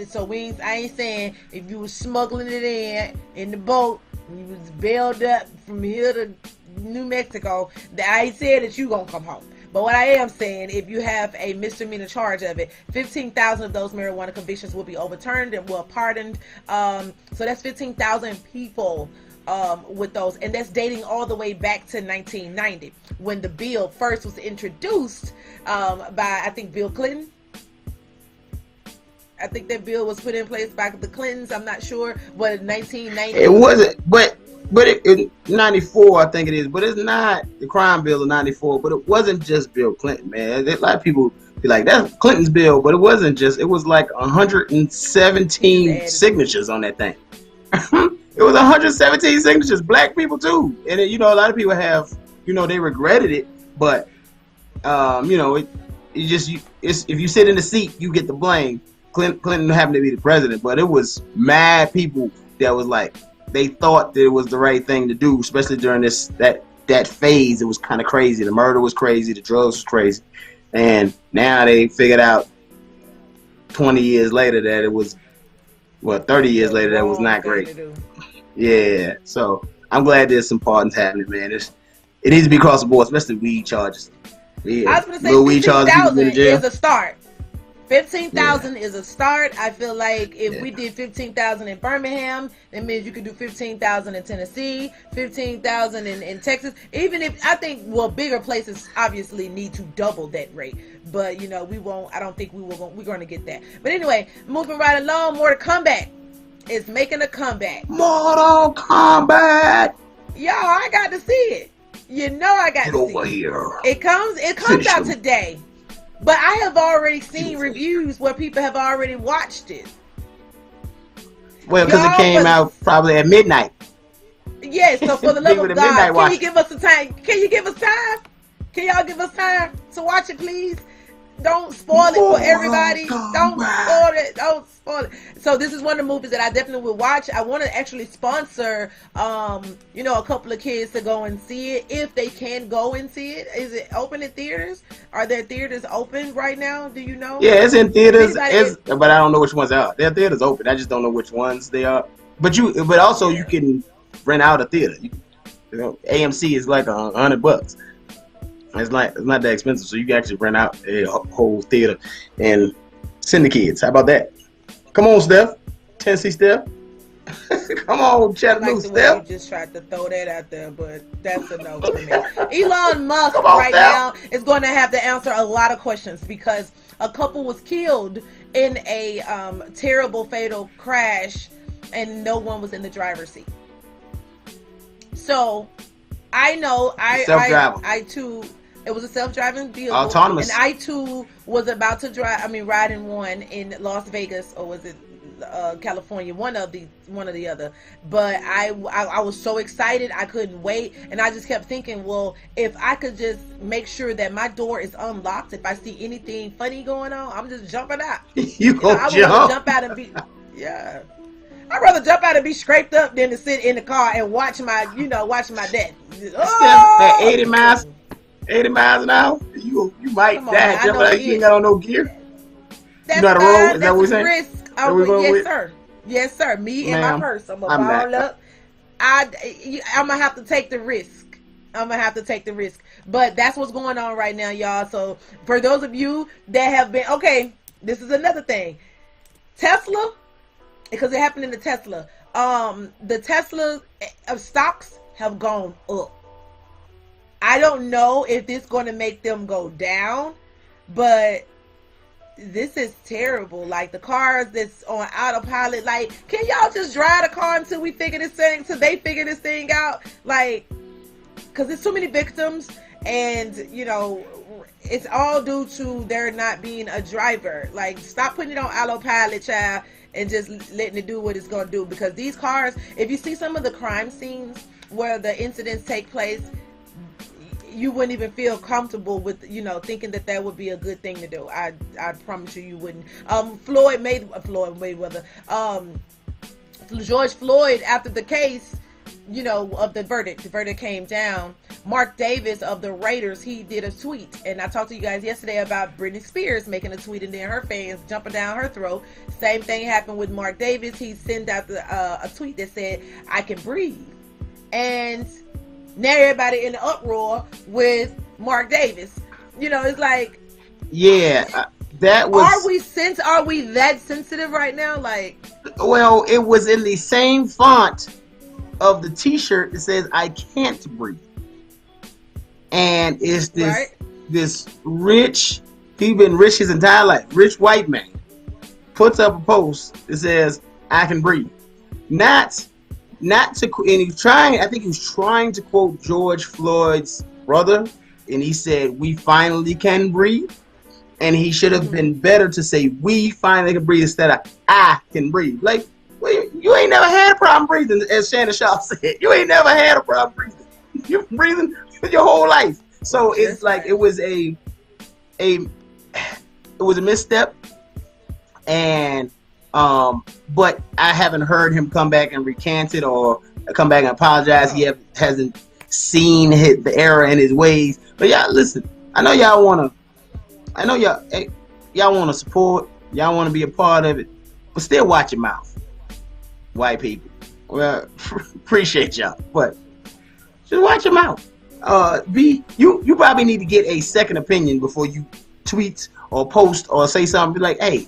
So I ain't saying if you was smuggling it in the boat, and you was bailed up from here to New Mexico, that I ain't saying that you gonna come home. But what I am saying, if you have a misdemeanor charge of it, 15,000 of those marijuana convictions will be overturned and will pardoned. So that's 15,000 people with those. And that's dating all the way back to 1990 when the bill first was introduced by, I think, Bill Clinton. I think that bill was put in place by the Clintons. I'm not sure. But in 1990. It wasn't, but in 94, I think it is, but it's not the crime bill of 94, but it wasn't just Bill Clinton, man. A lot of people be like, that's Clinton's bill, but it wasn't just, it was like 117 signatures on that thing. It was 117 signatures, black people too. And a lot of people have, they regretted it, but, if you sit in the seat, you get the blame. Clinton happened to be the president, but it was mad people that was like, they thought that it was the right thing to do, especially during that phase. It was kind of crazy. The murder was crazy. The drugs was crazy. And now they figured out 20 years later that it was, 30 years later that was not great. Yeah. So I'm glad there's some pardons happening, man. It needs to be across the board, especially weed charges. Yeah. I was going to say 15,000 is a start. 15,000 is a start. I feel like if we did 15,000 in Birmingham, that means you could do 15,000 in Tennessee, 15,000 in Texas. Even if bigger places obviously need to double that rate, but we won't. I don't think we're going to get that. But anyway, moving right along. Mortal Kombat is making a comeback. Mortal Kombat. Y'all, I got to see it. I got to see over here. It comes out today. But I have already seen reviews where people have already watched it. Well, because it came out probably at midnight. Yes, so for the love of God, can you give us some time? Can you give us time? Can y'all give us time to watch it, please? Don't spoil it for everybody. Don't spoil it. So this is one of the movies that I definitely will watch. I want to actually sponsor, a couple of kids to go and see it if they can go and see it. Is it open in theaters? Are there theaters open right now? Do you know? Yeah, it's in theaters. But I don't know which ones are. There are theaters open. I just don't know which ones they are. But also you can rent out a theater. AMC is like $100. It's not that expensive, so you can actually rent out a whole theater and send the kids. How about that? Come on, Steph. Tennessee Steph. Come on, Chattanooga Steph. You just tried to throw that out there, but that's a no for me. Elon Musk now is going to have to answer a lot of questions because a couple was killed in a terrible fatal crash and no one was in the driver's seat. So I know I too. It was a self-driving vehicle. Autonomous. And I too was about to ride in one in Las Vegas, or was it California, one of the other. But I was so excited, I couldn't wait, and I just kept thinking, well, if I could just make sure that my door is unlocked, if I see anything funny going on, I'm just jumping out. You go I would rather jump out and be, yeah. I'd rather jump out and be scraped up than to sit in the car and watch my dad. At 80 miles an hour, you might die jumping out. You ain't got on no gear. That's you know how to roll? Is that what we're saying? Risk. Yes, sir. Me and my purse. I'm gonna ball up. I'm gonna have to take the risk. But that's what's going on right now, y'all. So for those of you that have been this is another thing. Tesla, because it happened in the Tesla. The Tesla stocks have gone up. I don't know if this is going to make them go down, but this is terrible. Like the cars that's on autopilot, like, can y'all just drive the car until they figure this thing out? Like, because there's too many victims, and it's all due to there not being a driver. Like, stop putting it on autopilot, child, and just letting it do what it's going to do. Because these cars, if you see some of the crime scenes where the incidents take place, you wouldn't even feel comfortable with, thinking that would be a good thing to do. I promise you wouldn't. Floyd Mayweather, George Floyd, after the case, of the verdict came down. Mark Davis of the Raiders, he did a tweet, and I talked to you guys yesterday about Britney Spears making a tweet and then her fans jumping down her throat. Same thing happened with Mark Davis. He sent out a tweet that said, "I can breathe," and now everybody in the uproar with Mark Davis. It's like, that was. Are we that sensitive right now? Like, well, it was in the same font of the T-shirt that says "I can't breathe," and it's this rich. He's been rich his entire life. Rich white man puts up a post that says "I can breathe," not to, and he's trying. I think he was trying to quote George Floyd's brother, and he said, "We finally can breathe," and he should have been better to say, "We finally can breathe," instead of "I can breathe." Like, well, you ain't never had a problem breathing, as Shannon Sharp said. You ain't never had a problem breathing. You've been breathing your whole life. So it's like it was a misstep, and but I haven't heard him come back and recant it or come back and apologize. He hasn't seen the error in his ways. But y'all, listen, I know y'all want to support, y'all want to be a part of it, but still watch your mouth, white people. Well, appreciate y'all, but just watch your mouth. You probably need to get a second opinion before you tweet or post or say something. Be like, hey,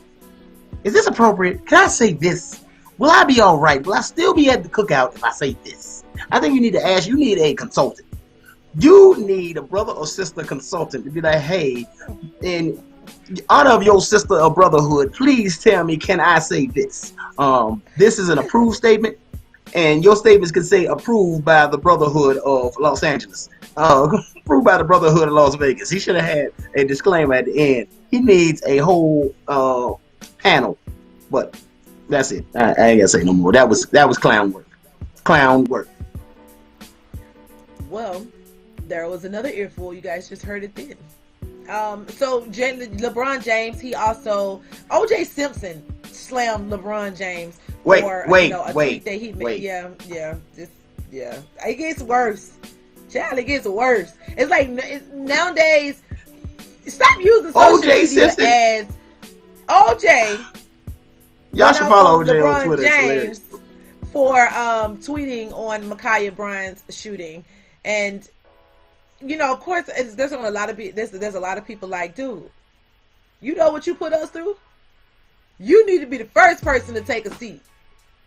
is this appropriate? Can I say this? Will I be all right? Will I still be at the cookout if I say this? I think you need to ask. You need a consultant. You need a brother or sister consultant to be like, hey, in honor of your sister or brotherhood, please tell me, can I say this? This is an approved statement, and your statements can say approved by the Brotherhood of Los Angeles, approved by the Brotherhood of Las Vegas. He should have had a disclaimer at the end. He needs a whole panel, but that's it. I ain't gonna say no more. That was clown work. Clown work. Well, there was another earful. You guys just heard it then. So LeBron James, he also, O.J. Simpson slammed LeBron James for a tweet that he made. Yeah. It gets worse. Child, it gets worse. It's like nowadays, stop using social media as OJ. Y'all should follow OJ on LeBron Twitter. James for tweeting on Ma'Khia Bryant's shooting, and of course, there's a lot of people like, dude, you know what you put us through? You need to be the first person to take a seat.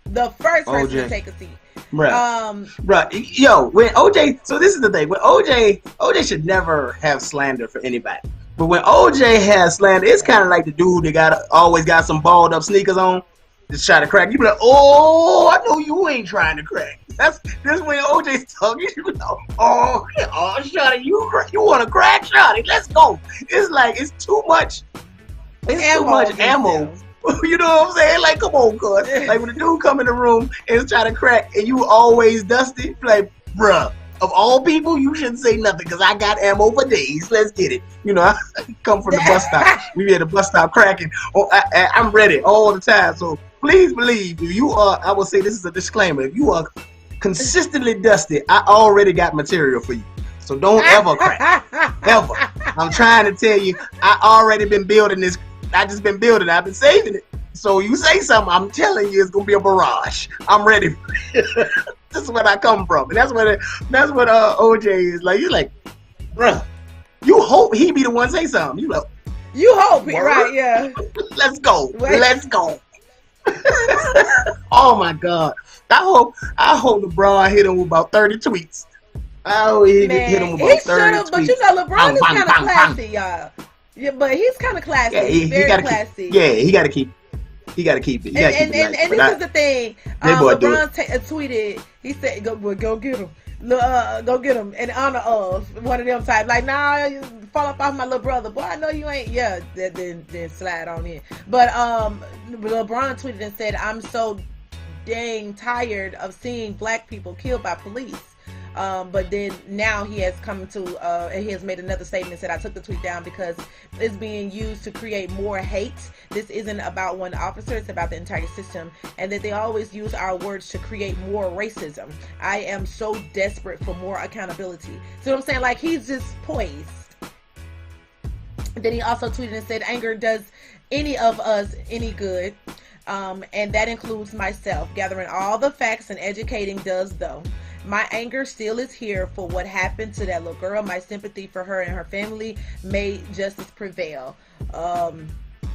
The first person to take a seat. Right. Yo, when OJ, so this is the thing. When OJ should never have slander for anybody. But when OJ has slander, it's kind of like the dude that always got some balled up sneakers on, just try to crack. You be like, oh, I know you ain't trying to crack. That's when OJ's talking. You know, oh, Shotty, you want to crack, Shotty? Let's go. It's like it's too much. It's too much ammo You know what I'm saying? Like, come on, cuz. Like, when the dude come in the room and is trying to crack and you always dusty, like, bruh, of all people, you shouldn't say nothing because I got ammo for days. Let's get it. You know, I come from the bus stop. We be at the bus stop cracking. Oh, I'm ready all the time. So please believe, if you are, I will say this is a disclaimer, if you are consistently dusty, I already got material for you. So don't ever crack. Ever. I'm trying to tell you, I already been building this. I just been building it. I've been saving it. So you say something, I'm telling you, it's gonna be a barrage. I'm ready. This is where I come from, and that's what OJ is like. You're like, bruh, you hope he be the one say something. You like, you hope he right, yeah. Let's go. Let's go. Oh my God. I hope LeBron hit him with about 30 tweets. I hope he hit him with about 30 tweets. But you know, LeBron is kind of classy, y'all. Yeah, but he's kind of classy. Yeah, he's very classy. He got to keep. He got to keep it. And this is the thing. LeBron tweeted. He said, "Go get him. Go get him." In honor of one of them type. Like, nah, you fall off my little brother. Boy, I know you ain't. Yeah, then slide on in. But LeBron tweeted and said, "I'm so dang tired of seeing black people killed by police." But then now he has come to, and he has made another statement and said, I took the tweet down because it's being used to create more hate. This isn't about one officer, it's about the entire system. And that they always use our words to create more racism. I am so desperate for more accountability. So what I'm saying, like, he's just poised. Then he also tweeted and said, anger does any of us any good. And that includes myself. Gathering all the facts and educating does though. My anger still is here for what happened to that little girl. My sympathy for her and her family. May justice prevail. And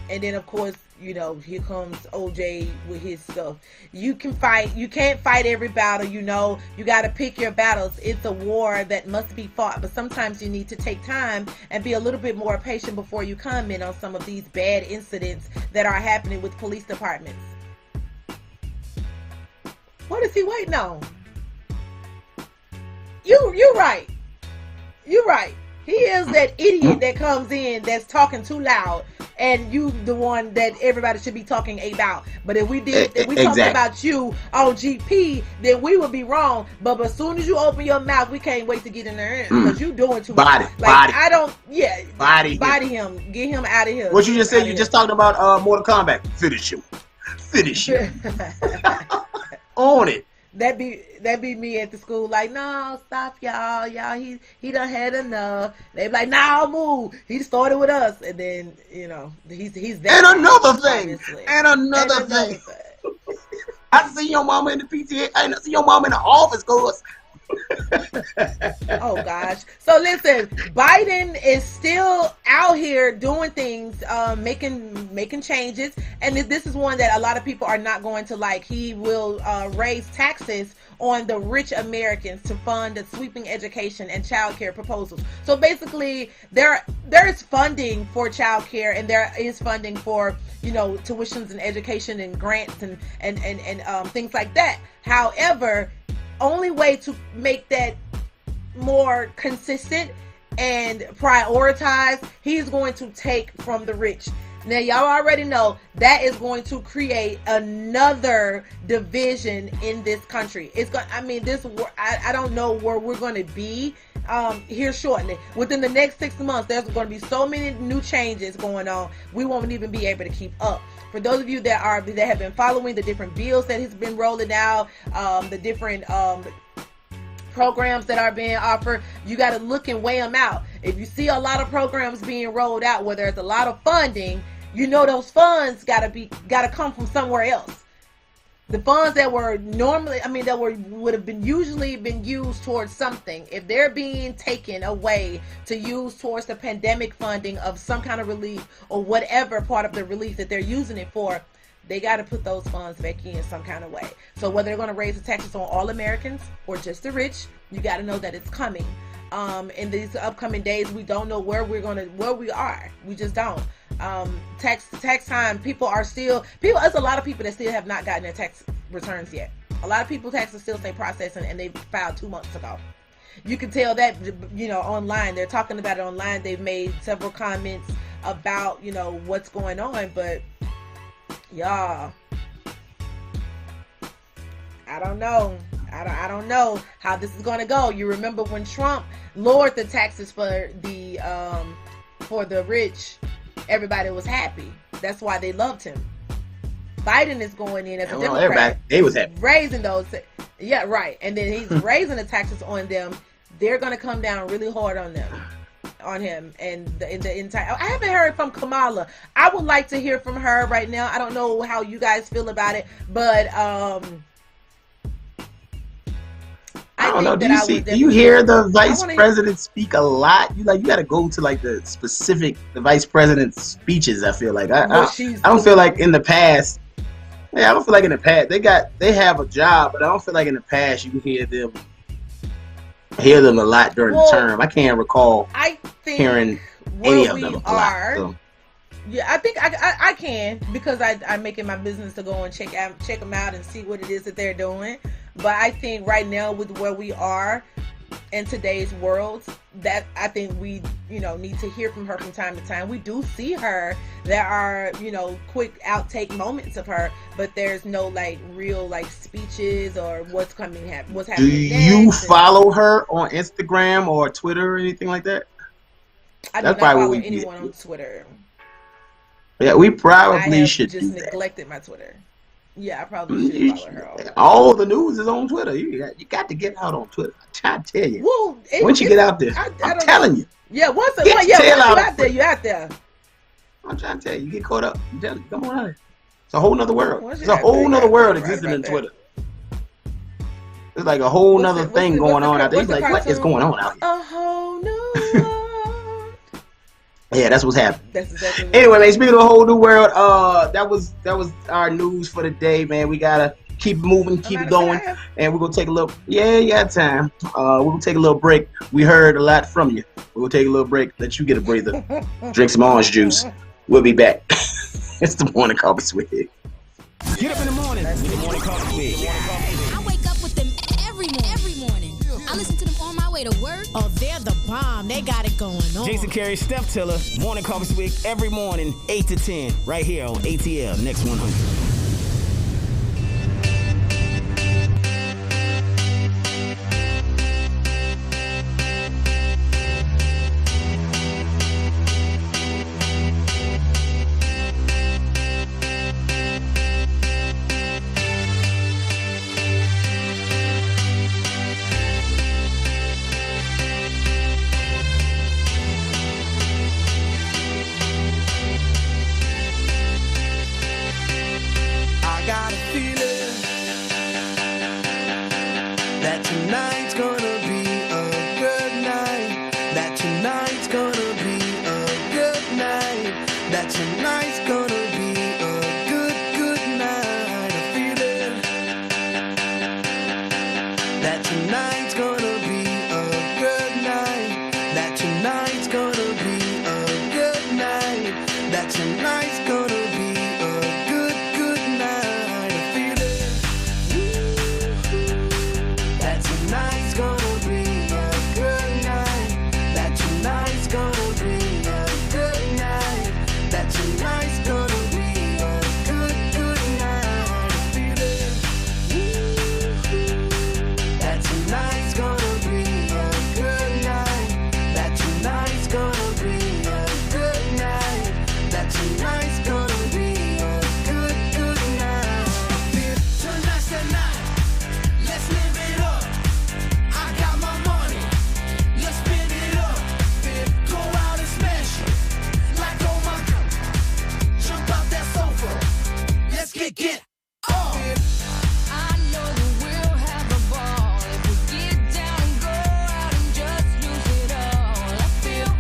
then of course, you know, here comes OJ with his stuff. You can't fight every battle, you know. You got to pick your battles. It's a war that must be fought, but sometimes you need to take time and be a little bit more patient before you comment on some of these bad incidents that are happening with police departments. What is he waiting on? You're right. You're right. He is that idiot that comes in that's talking too loud, and you the one that everybody should be talking about. But if we talked about you on GP, then we would be wrong. But as soon as you open your mouth, we can't wait to get in there because you doing too much. Body him. Get him out of here. What you just said? You just talked about Mortal Kombat. Finish him. Own it. That be me at the school, like, no, stop, y'all, he done had enough. They be like, nah, move. He started with us, and then, you know, he's that. And another thing. I see your mama in the PTA. I see your mama in the office, cuz. Oh gosh. So listen, Biden is still out here doing things, making changes, and this is one that a lot of people are not going to like. He will raise taxes on the rich Americans to fund the sweeping education and child care proposals. So basically, there is funding for child care, and there is funding for, you know, tuitions and education and grants and things like that. However, only way to make that more consistent and prioritized, he's going to take from the rich. Now, y'all already know that is going to create another division in this country. It's going. I mean, I don't know where we're going to be here shortly. Within the next 6 months, there's going to be so many new changes going on. We won't even be able to keep up. For those of you that have been following the different bills that has been rolling out, the different programs that are being offered, you got to look and weigh them out. If you see a lot of programs being rolled out where there's a lot of funding, you know those funds got to come from somewhere else. The funds that were normally, would have been usually been used towards something. If they're being taken away to use towards the pandemic funding of some kind of relief or whatever part of the relief that they're using it for, they got to put those funds back in some kind of way. So whether they're going to raise the taxes on all Americans or just the rich, you got to know that it's coming. In these upcoming days, we don't know where we are. We just don't. Tax time, there's a lot of people that still have not gotten their tax returns yet. A lot of people taxes still stay processing, and they filed 2 months ago. You can tell that, you know, online. They're talking about it online. They've made several comments about, you know, what's going on, but Y'all, I don't know. I don't know how this is gonna go. You remember when Trump lowered the taxes for the rich? Everybody was happy. That's why they loved him. Biden is going in as a Democrat. Everybody, they was happy. Raising those, yeah, right. And then he's raising the taxes on them. They're gonna come down really hard on him, and the entire. I haven't heard from Kamala. I would like to hear from her right now. I don't know how you guys feel about it, but I don't know. Do you hear the vice president speak a lot? You got to go to like the vice president's speeches. I feel like I don't feel like in the past. Yeah, I don't feel like in the past they have a job, but I don't feel like in the past you can hear them a lot during the term. I can't recall hearing any of them a lot. So. Yeah, I think I can, because I make it my business to go and check them out and see what it is that they're doing. But I think right now, with where we are in today's world, that I think we need to hear from her from time to time. We do see her. There are quick outtake moments of her, but there's no real speeches or what's happening. Do you follow her on Instagram or Twitter or anything like that? I do not follow anyone on Twitter. Yeah, we probably should just neglected my Twitter. Yeah, I probably should follow her. All the news is on Twitter. You got to get out on Twitter. I'm trying to tell you. Well, once you get out there, I'm telling you. Yeah, once you out there, you out there. I'm trying to tell you, you get caught up. I'm telling you, come on out here. It's a whole nother world. There's a whole nother world existing in Twitter. There's like a whole nother thing going on out there. He's like, what is going on out here? A whole new world. Yeah, that's what's happening. That's exactly what anyway, man, speaking of a whole new world, that was our news for the day, man. We gotta keep moving, keep it going, and we're gonna take a little. Yeah, you got time. We're gonna take a little break. We heard a lot from you. We're gonna take a little break. Let you get a breather. Drink some orange juice. We'll be back. It's the morning coffee Swig. Get up in the morning. The morning coffee Swig. I wake up with them every morning. I listen to them on my way to work. Oh, they're the bomb. They got it going on. Jason Carey, Steph Tiller, morning coffee Swig every morning, 8 to 10, right here on ATL Next 100. Got a feeling that tonight's gonna be a good night. That tonight's gonna be a good night. That tonight's gonna be a good night. A feeling that tonight's gonna be a good night. That tonight's gonna be a good night. That tonight's gonna be a good night. Tonight's gonna be a good night. That tonight's gonna be a good night. That tonight's gonna be a good night. Feeling that tonight's gonna be a good night. That tonight's gonna be a good night. That tonight's gonna be a good night. Tonight's the night. Let's live it up. I got my money, let's spend it up. Go out and smash it, like oh my God. Jump out that sofa, let's get off. I know that we'll have a ball if we get down and go out and just lose it all. I feel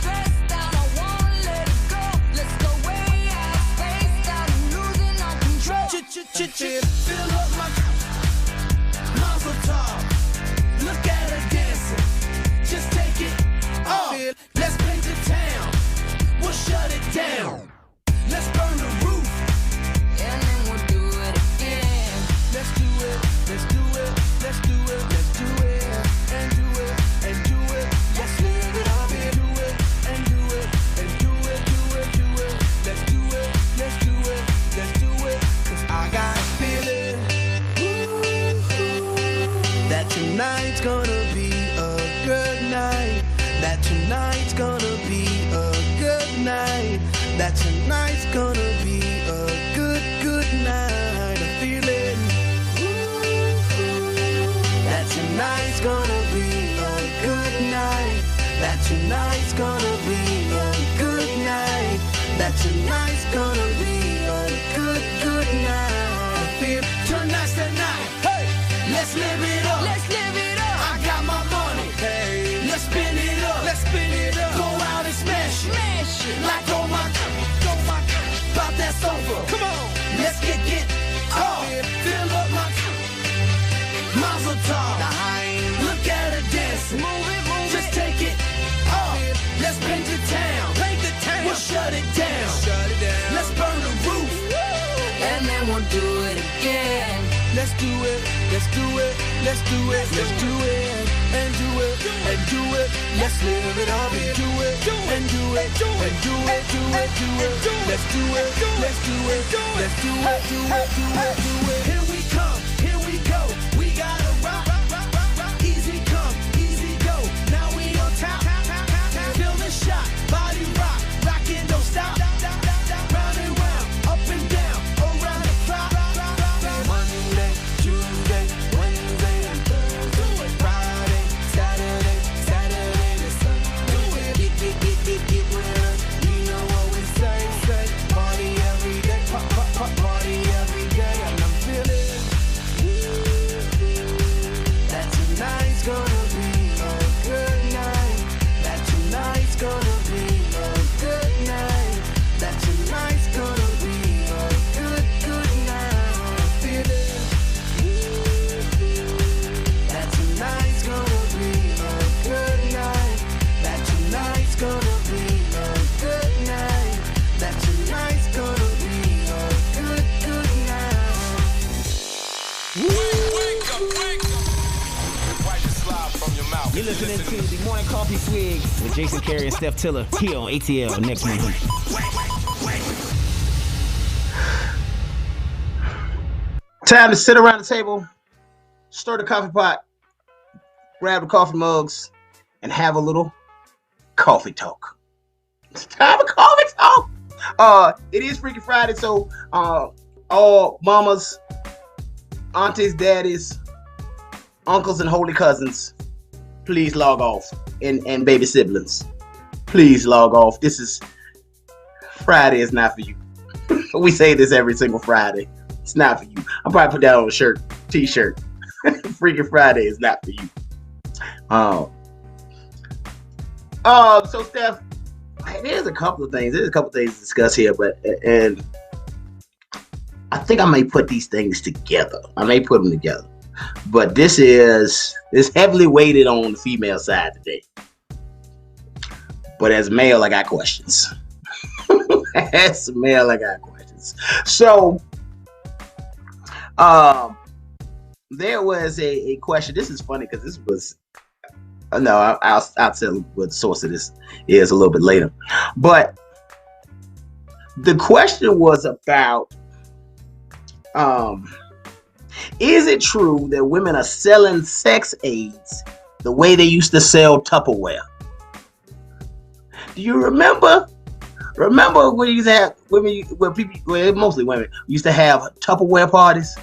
stressed out, I wanna let it go. Let's go way out, spaced out, and losing our control. Fill up my muzzle top. Look at her dancing, just take it off. Let's paint the town, we'll shut it down. Let's burn the roof, And then we'll do it again. let's do it, let's do it, let's do it, let's do it, and do it, and do it. Let's live it up and do it, and do it, and do it, do it, do it. Let's do it, let's do it, let's do it. tonight's gonna be a good night. That tonight's gonna be a good night. Tonight's the night. Hey, let's live it up. Let's live it up. I got my money. Hey, let's spin it up. Let's spin it up. Go out and smash it. Smash it. Like oh my about that sofa. Come on. Let's get off. Fill up my Mazel tov. Look at her dancing. Move it. Just take it off. Let's paint the town. We'll shut it down. Let's burn the roof. And then we'll do it again. Let's do it. Let's do it. Let's do it. Let's do it. And do it. And do it. Let's live it up and do it. And do it. And do it. Do it. Do it. Let's do it. Let's do it. Let's do it. Do it. Do it. Do it. Here we come. Here we go. We gotta rock. Easy come. Easy go. Now we on top. Feel the shot. Body rock. Rockin', don't stop. Round and round. Up and down. Around the clock. Monday, Tuesday, Wednesday, and Thursday. Friday, Saturday to Sunday. Get with us. You know what we say. Party every day. Party every day. And I'm feeling that tonight's gonna be a good night. That tonight's gonna be a good night. That tonight's gonna be a good night. I'm feeling that tonight's gonna be a good night. That tonight's gonna be a good night. That tonight's gonna be a good night. Wake up. Wipe the slide from your mouth. You're listening to the Morning Coffee Swig with Jason Carey and Steph Tiller here on ATL next month. Time to sit around the table, stir the coffee pot, grab the coffee mugs, and have a little coffee talk. It's time for coffee talk. It is Freaky Friday, so all mamas, aunties, daddies, uncles, and holy cousins, please log off, and baby siblings, please log off. This is Friday is not for you. We say this every single Friday. It's not for you. I'll probably put that on a shirt, t-shirt. Freaky Friday is not for you. So Steph, there's a couple of things. There's a couple of things to discuss here, and I think I may put these things together. I may put them together. But this is heavily weighted on the female side today. But as a male, I got questions. As a male, I got questions. So, there was a question. This is funny because this was. No, I'll tell what the source of this is a little bit later. But the question was about. Is it true that women are selling sex aids the way they used to sell Tupperware? Do you remember? Remember when you used to have mostly women used to have Tupperware parties?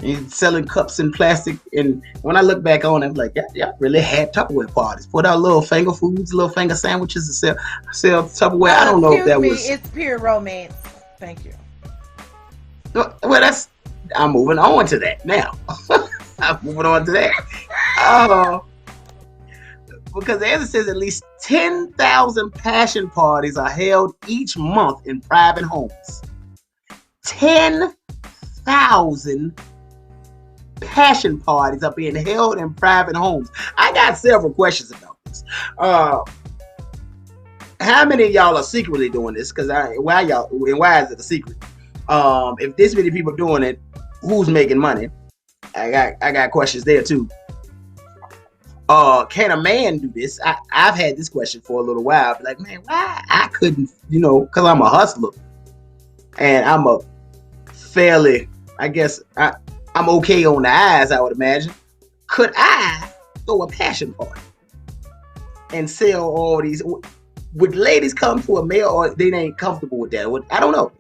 And selling cups in plastic. And when I look back on it, I'm like, yeah, really had Tupperware parties. Put out little finger foods, little finger sandwiches and sell Tupperware. I don't know if that was. It's pure romance. Thank you. Well, I'm moving on to that now. Because the answer says at least 10,000 passion parties are held each month in private homes. 10,000 passion parties are being held in private homes. I got several questions about this. How many of y'all are secretly doing this? Because why is it a secret? If this many people doing it, who's making money? I got questions there too. Can a man do this? I've had this question for a little while. Like, man, why I couldn't, because I'm a hustler and I'm a fairly, I guess I'm okay on the eyes, I would imagine. Could I throw a passion party and sell all these? Would ladies come to a male or they ain't comfortable with that? I don't know.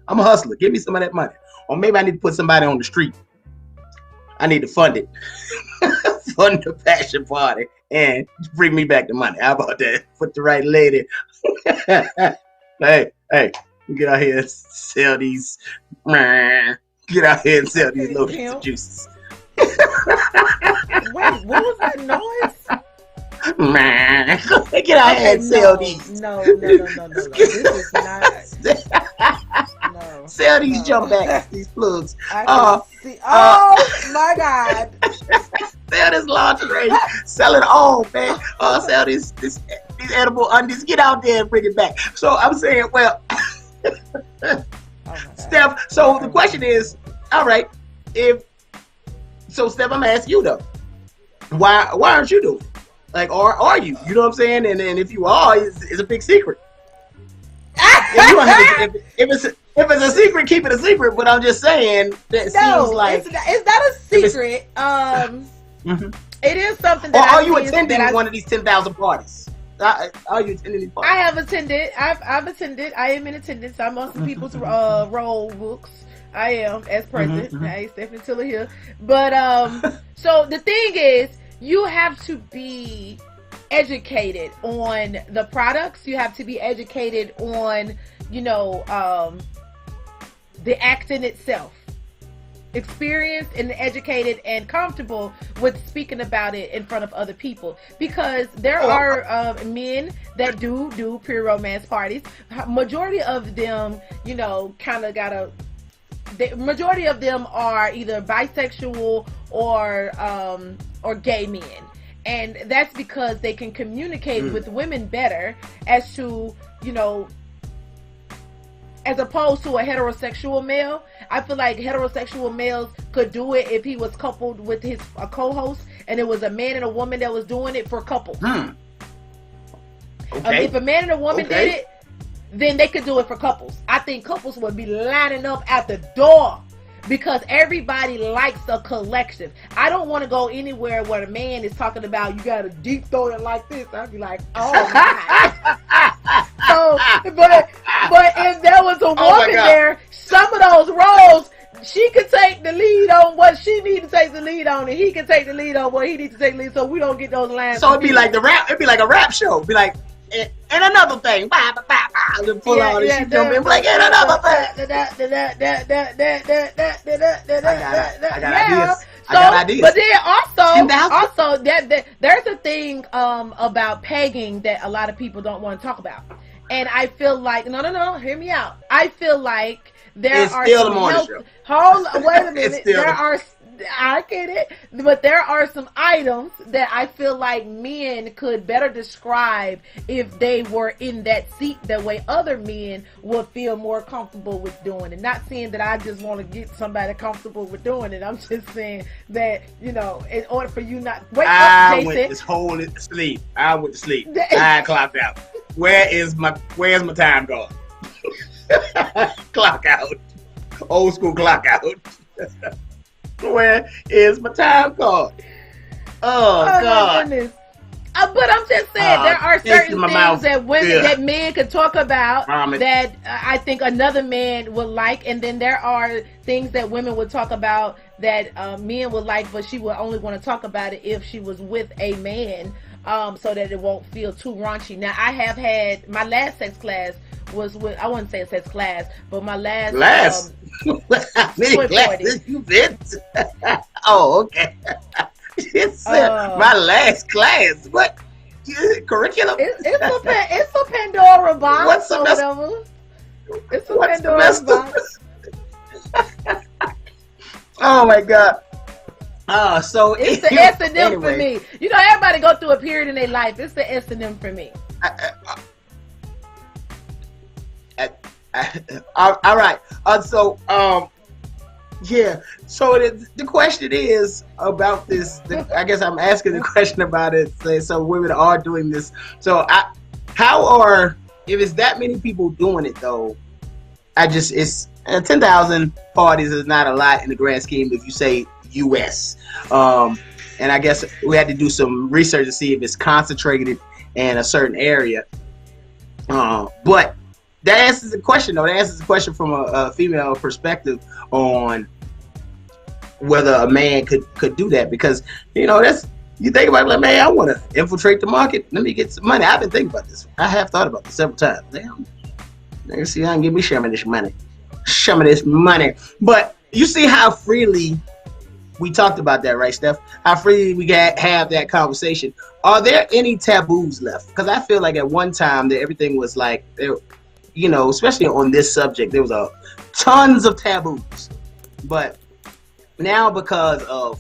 I'm a hustler. Give me some of that money. Or maybe I need to put somebody on the street. I need to fund it. Fund the passion party and bring me back the money. How about that? Put the right lady. hey, get out here and sell these. Get out here and sell these lotions and juices. Wait, what was that noise? Get out here and sell these. No. This is not. No. Sell these jump backs, these plugs. I can see. Oh my God. Sell this lingerie. Sell it all, man. Sell these edible undies. Get out there and bring it back. So I'm saying, well, Steph. So the question is, all right, Steph, I'm gonna ask you though, why aren't you doing it? Like, or are you? You know what I'm saying? And if you are, it's a big secret. If it's a secret, keep it a secret. But I'm just saying that seems like it's not a secret. It is something that. Or are you attending one of these 10,000 parties? Are you attending these parties? I have attended. I've attended. I am in attendance. I'm on some people's roll books. I am as president. I ain't Stephanie Tiller here. But so the thing is, you have to be educated on the products. You have to be educated on, the acting itself. Experienced and educated and comfortable with speaking about it in front of other people, because there are men that do pre-romance parties. Majority of them, the majority of them are either bisexual or gay men, and that's because they can communicate with women better as to, as opposed to a heterosexual male. I feel like heterosexual males could do it if he was coupled with a co-host, and it was a man and a woman that was doing it for couples. Okay. If a man and a woman did it, then they could do it for couples. I think couples would be lining up at the door because everybody likes a collective. I don't want to go anywhere where a man is talking about you got to deep throw it like this. I'd be like, oh my. So, but if there was a woman there, some of those roles, she could take the lead on what she needs to take the lead on, and he can take the lead on what he needs to take the lead, so we don't get those lines. So it'd be like a rap show. It'd be like, and another thing. Pull all this, jump in, like, and another thing. I got ideas. But then also that there's a thing about pegging that a lot of people don't want to talk about. And I feel like no, hear me out. I feel like there are some wait a minute. I get it, but there are some items that I feel like men could better describe if they were in that seat, the way other men would feel more comfortable with doing it. Not saying that I just want to get somebody comfortable with doing it. I'm just saying that, in order for you not wake up, Jason. I went to sleep. I clocked out. Where's my time gone? Clock out. Old school clock out. Where is my time card? Oh God! My goodness. But I'm just saying there are certain things that that men could talk about that I think another man would like, and then there are things that women would talk about that men would like, but she would only want to talk about it if she was with a man, so that it won't feel too raunchy. Now, I have had my last sex class was with, I wouldn't say a sex class, but my last how many classes you been to? Oh, okay. It's my last class. What curriculum? It's a Pandora box. What semester? Or whatever. It's a Pandora box. Oh my God. So it's the S&M for me. Everybody go through a period in their life. It's the S&M for me. All right. So the question is about this. I guess I'm asking the question about it. So women are doing this. So if it's that many people doing it though, it's 10,000 parties is not a lot in the grand scheme if you say U.S. And I guess we had to do some research to see if it's concentrated in a certain area. But that answers the question, though. That answers the question from a female perspective on whether a man could do that, because that's You think about it, like, man, I want to infiltrate the market. Let me get some money. I've been thinking about this. I have thought about this several times. Damn, nigga, see, I can give me some of this money. Some of this money. But you see how freely we talked about that, right, Steph? How freely we have that conversation. Are there any taboos left? Because I feel like at one time that everything was like, you know, especially on this subject, there was tons of taboos. But now because of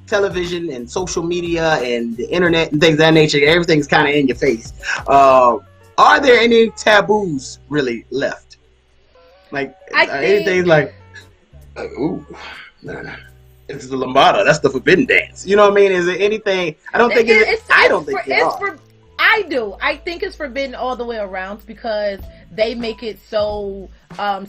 television and social media and the internet and things of that nature, everything's kind of in your face. Are there any taboos really left? Like anything like ooh, nah. It's the lambada. That's the forbidden dance. You know what I mean? Is there anything? I don't think I don't think I do. I think it's forbidden all the way around because they make it so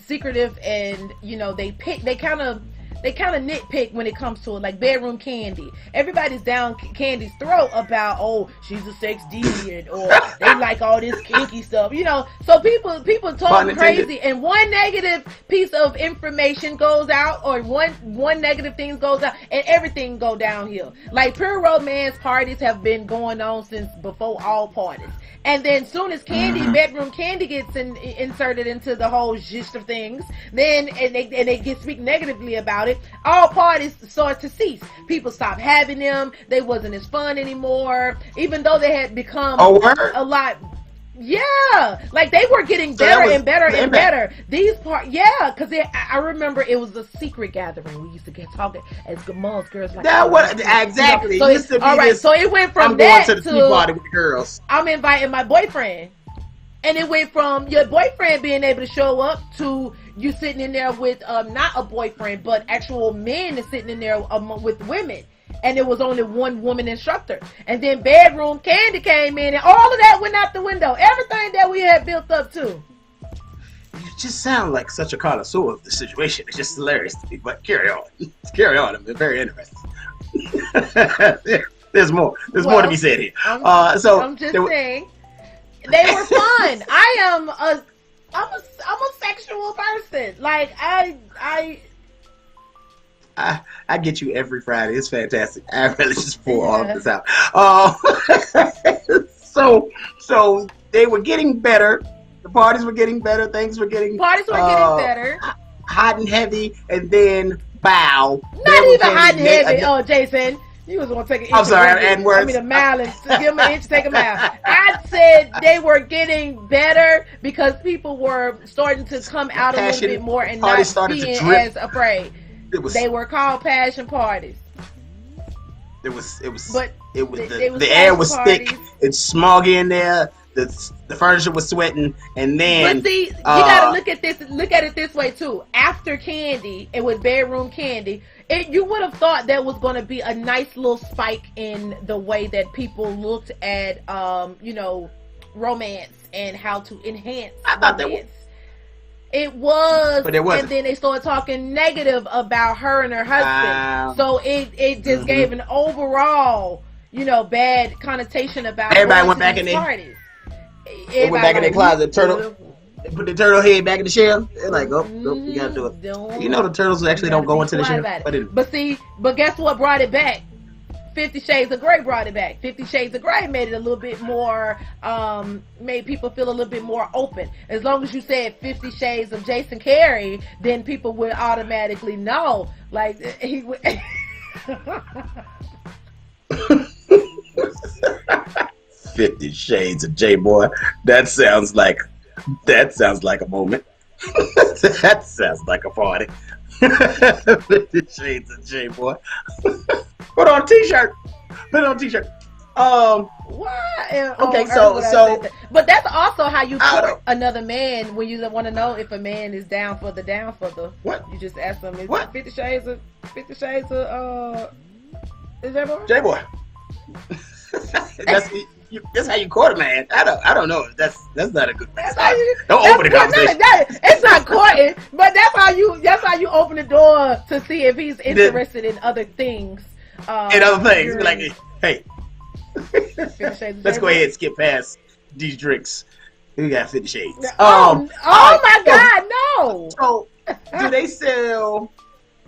secretive, and you know they kind of nitpick when it comes to it, like bedroom Candy. Everybody's down Candy's throat about, oh, she's a sex deviant, or they like all this kinky stuff, you know. So people talk crazy, and one negative piece of information goes out, or one negative thing goes out, and everything go downhill. Like pure romance parties have been going on since before all parties. And then soon as bedroom Candy gets inserted into the whole gist of things, then and they get speak negatively about it, all parties start to cease. People stop having them. They wasn't as fun anymore, even though they had become a lot. Yeah, like they were getting better and better and better. These because I remember it was a secret gathering. We used to get talking as moms, girls, like that. What exactly? So so it went from I'm going to the tea party with the girls. I'm inviting my boyfriend, and it went from your boyfriend being able to show up to you sitting in there with not a boyfriend but actual men sitting in there with women. And there was only one woman instructor. And then bedroom Candy came in, and all of that went out the window. Everything that we had built up to. You just sound like such a connoisseur of the situation. It's just hilarious to me. But carry on. Carry on. I'm very interested. There's more. There's more to be said here. I'm just saying, they were fun. I'm a sexual person. Like I get you every Friday. It's fantastic. I really just pull all of this out. So they were getting better. The parties were getting better. Things were getting getting better. Hot and heavy, and then bow. Not even hot and heavy. Oh, Jason, you was gonna take an inch. I'm sorry, and words. I mean a mile and give them an inch, take a mile. I said they were getting better because people were starting to come out a little bit more and not being as afraid. They were called passion parties. The air was thick. It's smoggy in there. The furniture was sweating, and then. But see, you gotta look at it this way too. After Candy, and with bedroom Candy, you would have thought there was going to be a nice little spike in the way that people looked at, romance and how to enhance. I thought romance. It was, but it wasn't. And then they started talking negative about her and her husband. So it just gave an overall, bad connotation about everybody went back in their parties. They went back in their closet. Turtle, put the turtle head back in the shell. They're like, oh, you gotta do it. The turtles actually don't go into the shell. But guess what brought it back? 50 Shades of Grey brought it back. 50 Shades of Grey made it a little bit more, made people feel a little bit more open. As long as you said 50 Shades of Jason Carey, then people would automatically know. Like, he would. 50 Shades of J-Boy. That sounds like a moment. That sounds like a party. 50 Shades of J-Boy. Put on a t-shirt. What? Okay, so but that's also how you court another man when you want to know if a man is down for the what? You just ask them, is what? 50 Shades of is J-Boy? J-Boy. That's how you court a man. I don't know. That's not a good message. Don't open the conversation. It's not courting, but that's how you open the door to see if he's interested in other things. Like, hey, let's go ahead and skip past these drinks. We got 50 Shades. Oh my God, no. So do they sell?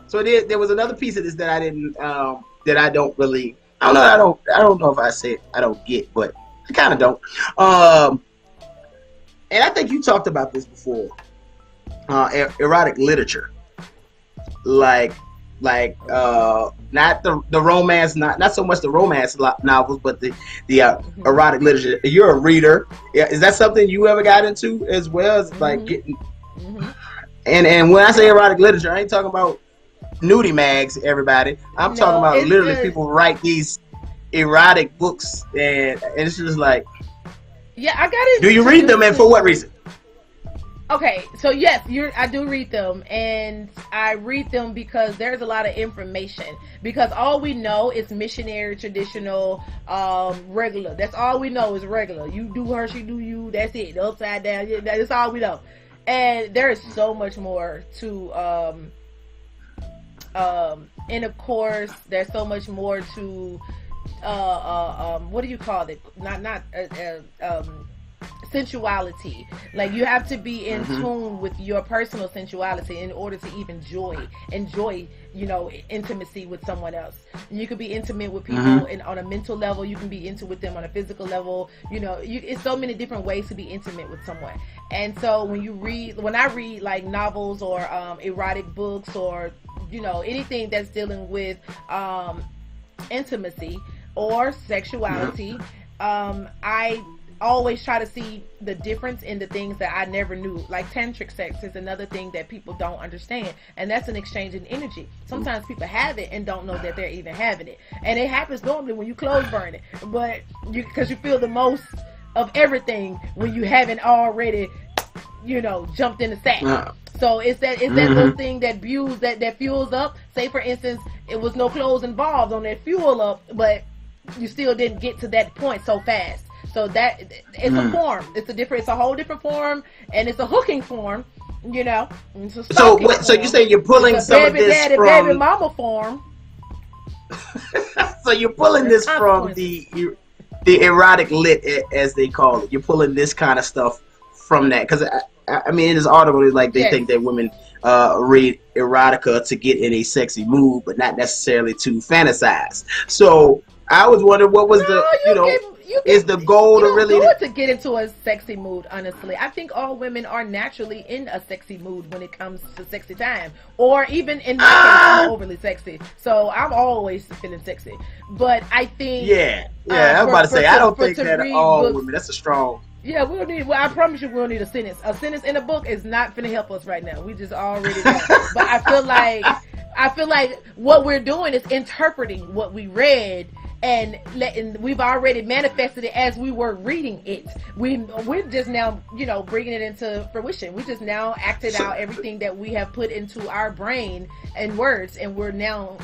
So there was another piece of this that I didn't, that I don't really I don't know. I don't know if I said I don't get, but I kind of don't. And I think you talked about this before. Erotic literature, like not the romance, not so much the romance novels, but the erotic literature. You're a reader. Yeah, is that something you ever got into as well as like getting? And when I say erotic literature, I ain't talking about nudie mags, everybody. I'm talking about literally people write these erotic books, and it's just like, yeah, I got it. Do you read them, and for what reason? Okay, so yes, I do read them, and I read them because there's a lot of information. Because all we know is missionary, traditional, regular. That's all we know is regular. You do her, she do you. That's it. The upside down. That's all we know. And there is so much more to intercourse. There's so much more to what do you call it? Not sensuality. Like, you have to be in tune with your personal sensuality in order to even enjoy intimacy with someone else. You could be intimate with people on a mental level. You can be intimate with them on a physical level. It's so many different ways to be intimate with someone. And so when I read like novels or erotic books or anything that's dealing with intimacy or sexuality, I always try to see the difference in the things that I never knew. Like tantric sex is another thing that people don't understand, and that's an exchange in energy. Sometimes people have it and don't know that they're even having it, and it happens normally when you clothes burn it, but because you feel the most of everything when you haven't already jumped in the sack. So it's that little thing that fuels up. Say for instance, it was no clothes involved on that fuel up, but you still didn't get to that point so fast. So that it's a form. It's a whole different form, and it's a hooking form. It's a so form. you say you're pulling some of this from baby mama form. So you're pulling this from the erotic lit, as they call it. You're pulling this kind of stuff from that, because I mean, in this article, it's like they think that women read erotica to get in a sexy mood, but not necessarily to fantasize. So I was wondering, what was is the goal to really do it to get into a sexy mood? Honestly, I think all women are naturally in a sexy mood when it comes to sexy time, or even in my case, I'm overly sexy, so I'm always feeling sexy. But I think I'm about to say, I don't think that all women. That's a strong. Yeah, we'll need. Well, I promise you, we'll need a sentence. A sentence in a book is not gonna help us right now. We just already know. But I feel like what we're doing is interpreting what we read and we've already manifested it as we were reading it. We're just now, bringing it into fruition. We just now acted out everything that we have put into our brain and words, and we're now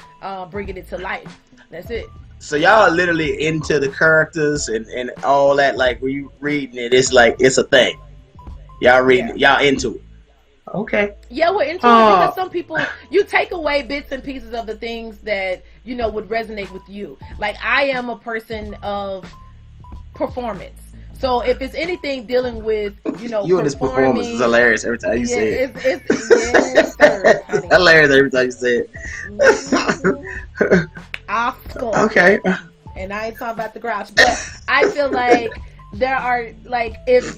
bringing it to life. That's it. So y'all are literally into the characters and all that. Like, when you reading it, it's like it's a thing. Y'all reading, y'all into it. Okay. Yeah, we're into it because some people, you take away bits and pieces of the things that would resonate with you. Like, I am a person of performance. So if it's anything dealing with, you and this performance is hilarious every time you say it. It's hilarious every time you say it. Okay. And I ain't talking about the grouch, but I feel like there are, like, if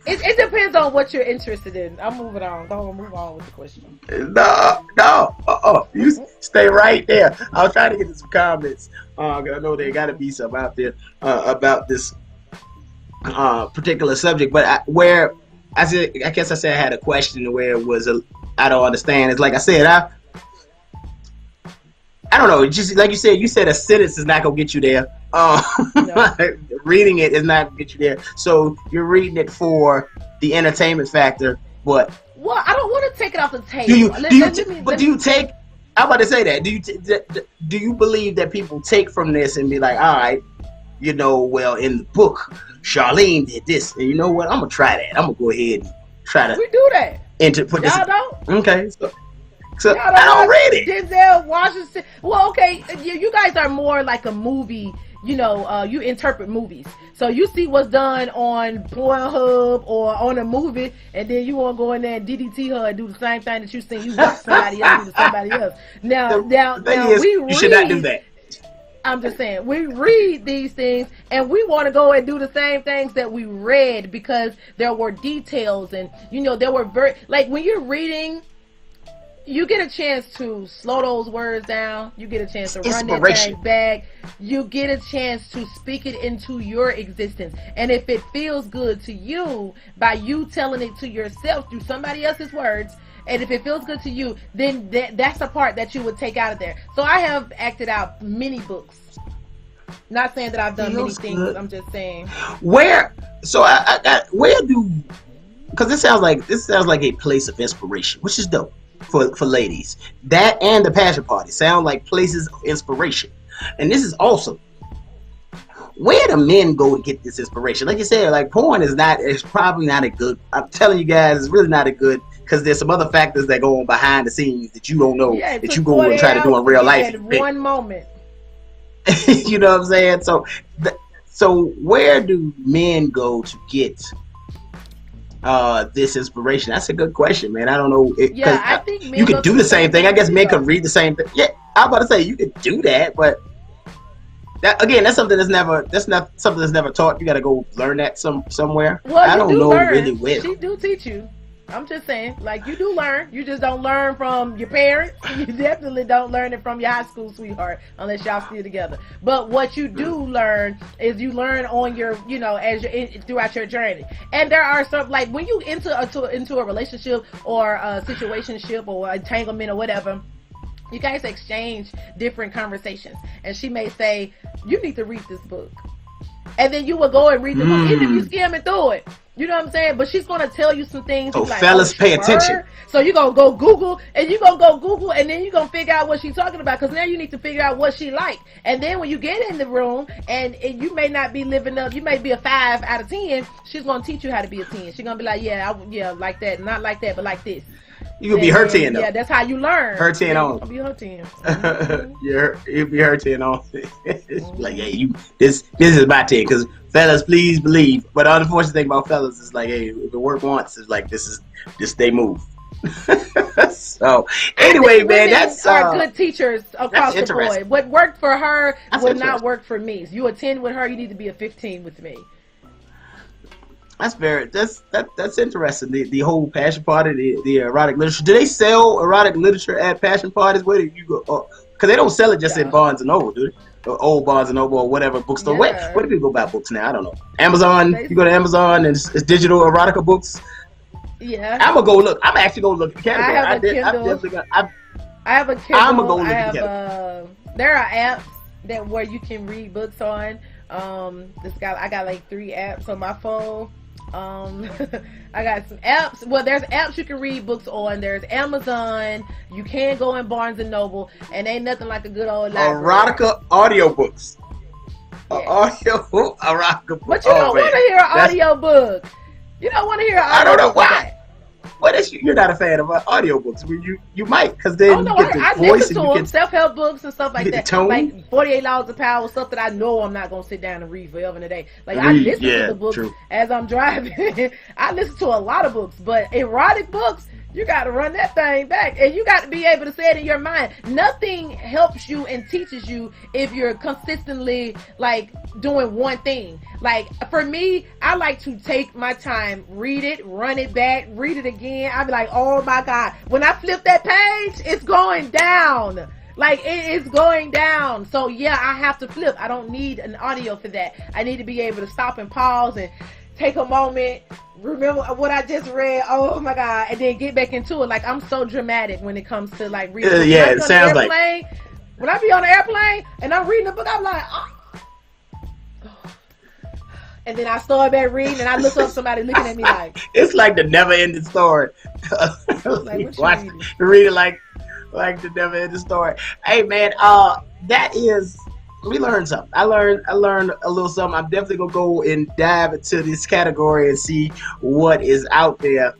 it depends on what you're interested in. I'm moving on. Don't move on with the question. No. You stay right there. I was trying to get to some comments. I know there got to be some out there about this particular subject, but I guess I said I had a question where it was I don't understand. It's like I said, I don't know. Just like you said a sentence is not gonna get you there. No. Reading it is not gonna get you there. So you're reading it for the entertainment factor, but well, I don't want to take it off the table. Do you take? I'm about to say that. Do you believe that people take from this and be like, all right, well, in the book, Charlene did this, and you know what? I'm gonna try that. I'm gonna go ahead and try to. We do that. Put y'all this. Don't. Okay. So I don't read it. Denzel Washington. Well, okay, you guys are more like a movie. You interpret movies. So you see what's done on Pornhub or on a movie, and then you want to go in there and DDT her and do the same thing that you seen. You watch somebody else do to somebody else. Now, we read. You should not do that. I'm just saying, we read these things and we want to go and do the same things that we read because there were details and, there were like when you're reading, you get a chance to slow those words down. You get a chance to run that thing back. You get a chance to speak it into your existence. And if it feels good to you by you telling it to yourself through somebody else's words, and if it feels good to you, then that's the part that you would take out of there. So I have acted out many books. Not saying that I've done many things. I'm just saying. Where do? Because this sounds like a place of inspiration, which is dope for ladies. That and the passion party sound like places of inspiration, and this is awesome. Where do men go to get this inspiration? Like you said, like porn it's probably not a good. I'm telling you guys, it's really not a good. Because there's some other factors that go on behind the scenes that you don't know that you go and try to do in real life. At one moment. You know what I'm saying? So where do men go to get this inspiration? That's a good question, man. I don't know. I think men you could do the same thing. I guess men could read the same thing. Yeah, I'm about to say you could do that, but that's something that's not something that's never taught. You got to go learn that somewhere. Well, I don't know really where. She do teach you. I'm just saying, like, you do learn. You just don't learn from your parents. You definitely don't learn it from your high school sweetheart unless y'all still together. But what you do learn is you learn on your, as you're throughout your journey. And there are some, like, when you enter into a relationship or a situationship or entanglement or whatever, you guys exchange different conversations. And she may say, you need to read this book. And then you will go and read the book, even if you skimming through it. You know what I'm saying? But she's going to tell you some things. Oh, fellas, pay attention. So you're going to go Google, and you're going to go Google, and then you're going to figure out what she's talking about, because now you need to figure out what she like. And then when you get in the room, and you may not be living up, you may be a 5 out of 10, she's going to teach you how to be a 10. She's going to be like, like that, not like that, but like this. You can be her 10 though. Yeah, that's how you learn. Her 10 on. I'll be her 10. You'll be her 10 on. Like, hey, this is my 10, because fellas, please believe. But the unfortunate thing about fellas is like, hey, if it work once, it's like this they move. So anyway, man, that's are good teachers across the board. What worked for her would not work for me. You a 10 with her, you need to be a 15 with me. That's interesting. The whole passion party, the erotic literature. Do they sell erotic literature at passion parties? Where do you go? Because they don't sell it just in Barnes and Noble, do they? Or old Barnes and Noble or whatever bookstore. Yeah. Where do people go buy books now? I don't know. Amazon. You go to Amazon and it's digital erotica books. Yeah. I'm gonna go look. I'm actually gonna look at the category. I have a Kindle. I'm gonna go look at the category. There are apps where you can read books on. I got like 3 apps on my phone. I got some apps. Well, there's apps you can read books on. There's Amazon. You can go in Barnes and Noble, and ain't nothing like a good old library. Erotica audiobooks. Audio erotica book. But you don't want to hear an audio book. You don't want to hear an audio book. I don't know why. What is you're not a fan of audiobooks? You might, because then you get the voice and you get self-help books and stuff like that. Tone. Like 48 Laws of Power, stuff that I know I'm not gonna sit down and read forever and a day. Like I listen to the books as I'm driving. I listen to a lot of books, but erotic books, you got to run that thing back, and you got to be able to say it in your mind. Nothing helps you and teaches you if you're consistently like doing one thing. Like for me, I like to take my time, read it, run it back, read it again. I'll be like, oh my God, when I flip that page, it's going down. Like it is going down. So yeah, I have to flip. I don't need an audio for that. I need to be able to stop and pause and take a moment, remember what I just read, oh my God, and then get back into it. Like I'm so dramatic when it comes to like reading. It sounds like when I be on the airplane and I'm reading a book, I'm like, oh. And then I start back reading and I look up somebody looking at me like it's like the never ending story. Like, what you read it like the never ending story. Hey man, that is. We learned something. I learned a little something. I'm definitely gonna go and dive into this category and see what is out there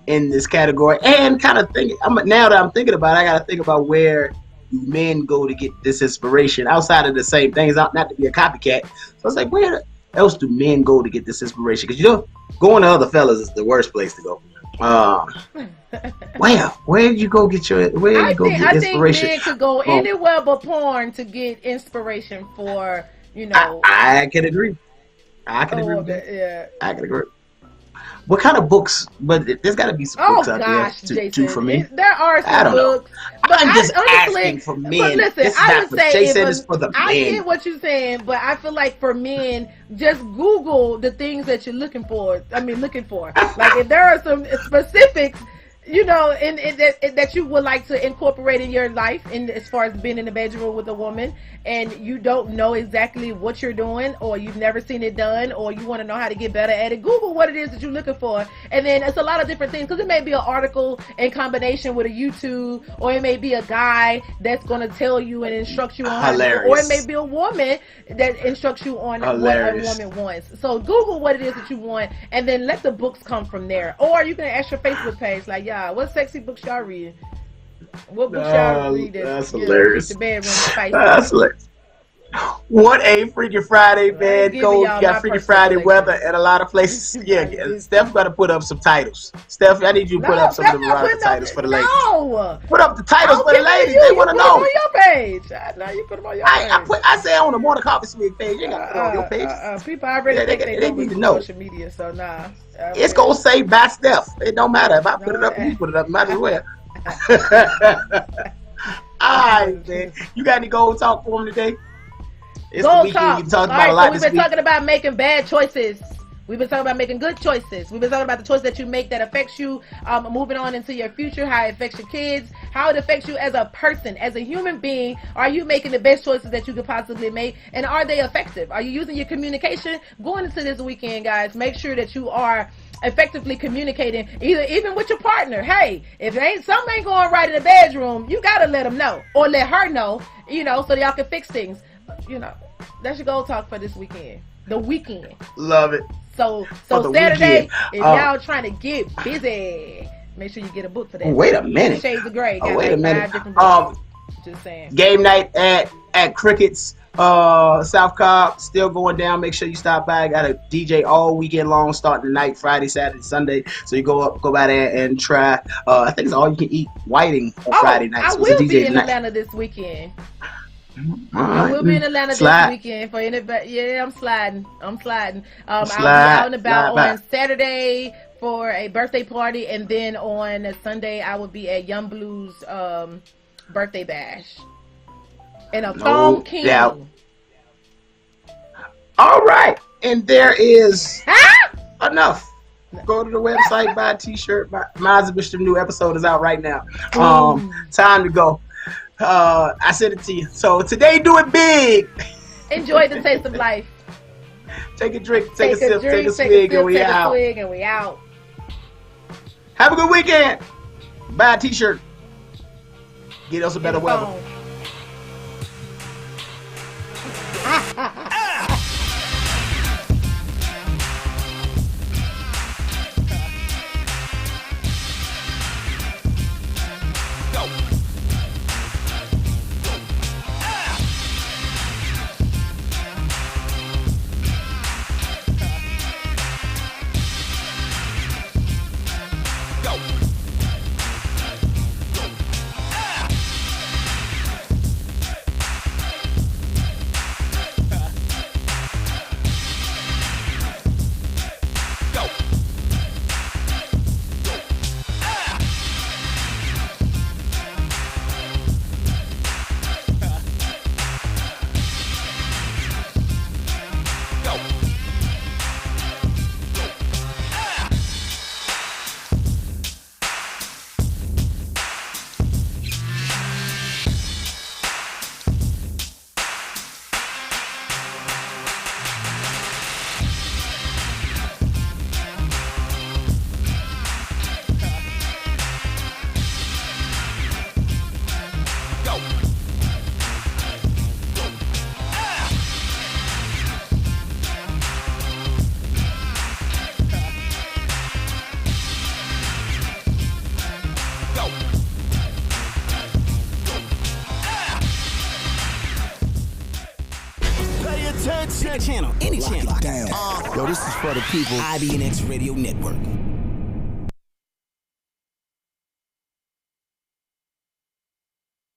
in this category, and kind of think. Now that I'm thinking about it, I gotta think about where men go to get this inspiration outside of the same things. Not to be a copycat. So it's like, where else do men go to get this inspiration? Because going to other fellas is the worst place to go. Where did you go get your? Where you go get inspiration? I think men could go anywhere but porn to get inspiration for, you know. I can agree. I can agree with that. Yeah. I can agree. What kind of books? But there's got to be some books out there to do for me. There are some books. But I'm just asking for men. But listen, this is I not would for say Jason. It's for the men. I get what you're saying, but I feel like for men, just Google the things that you're looking for. Like if there are some specifics, you know, that you would like to incorporate in your life, in as far as being in the bedroom with a woman, and you don't know exactly what you're doing, or you've never seen it done, or you want to know how to get better at it, Google what it is that you're looking for, and then it's a lot of different things, because it may be an article in combination with a YouTube, or it may be a guy that's going to tell you and instruct you on how to do it, or it may be a woman that instructs you on what a woman wants. So Google what it is that you want, and then let the books come from there. Or you can ask your Facebook page, like, what sexy books y'all read? What books y'all read? That's hilarious. The bedroom fight. That's hilarious. What a Freaky Friday, man. You got Freaky Friday weather at a lot of places. Yeah, Steph got to put up some titles. Steph, I need you to put up some of the erotic titles for the ladies. No. Put up the titles for the ladies. They want to know. Put them on your page. No, you put them on your page. I say on the Morning Coffee Swig page. You got to put it on your page. People already think they need to know. Social media, so nah. It's going to say by Steph. It don't matter. If I put it up, you put it up. Might as well. All right, man. You got any gold talk for him today? It's the weekend. You've talked about a lot this week. We've been talking about making bad choices. We've been talking about making good choices. We've been talking about the choice that you make that affects you moving on into your future, how it affects your kids, how it affects you as a person, as a human being. Are you making the best choices that you could possibly make? And are they effective? Are you using your communication? Going into this weekend, guys, make sure that you are effectively communicating, even with your partner. Hey, if something ain't going right in the bedroom, you got to let them know, or let her know, you know, so that y'all can fix things. You know, that's your goal talk for this weekend. The weekend. Love it. So Saturday, if y'all trying to get busy, make sure you get a book for that. Wait a minute. Shades of Grey. Wait a minute. Just saying. Game night at Cricket's South Cobb still going down. Make sure you stop by. Got a DJ all weekend long, starting tonight, Friday, Saturday, Sunday. So you go by there and try. I think it's all you can eat whiting on Friday night. So I will be in Atlanta this weekend. I will be in Atlanta this weekend for anybody. Yeah, I'm sliding. I'll be out and about on Saturday for a birthday party, and then on Sunday I will be at Young Blue's birthday bash. And a thong king. Yeah. All right, and there is enough. Go to the website, buy a t-shirt. Mazabish's new episode is out right now. Time to go. I sent it to you. So today, do it big. Enjoy the taste of life. Take a drink, take a sip, take a swig, and we out. Have a good weekend. Buy a t-shirt. Get us a better weather. Channel, any channel. Yo, this is for the people. IBNX Radio Network.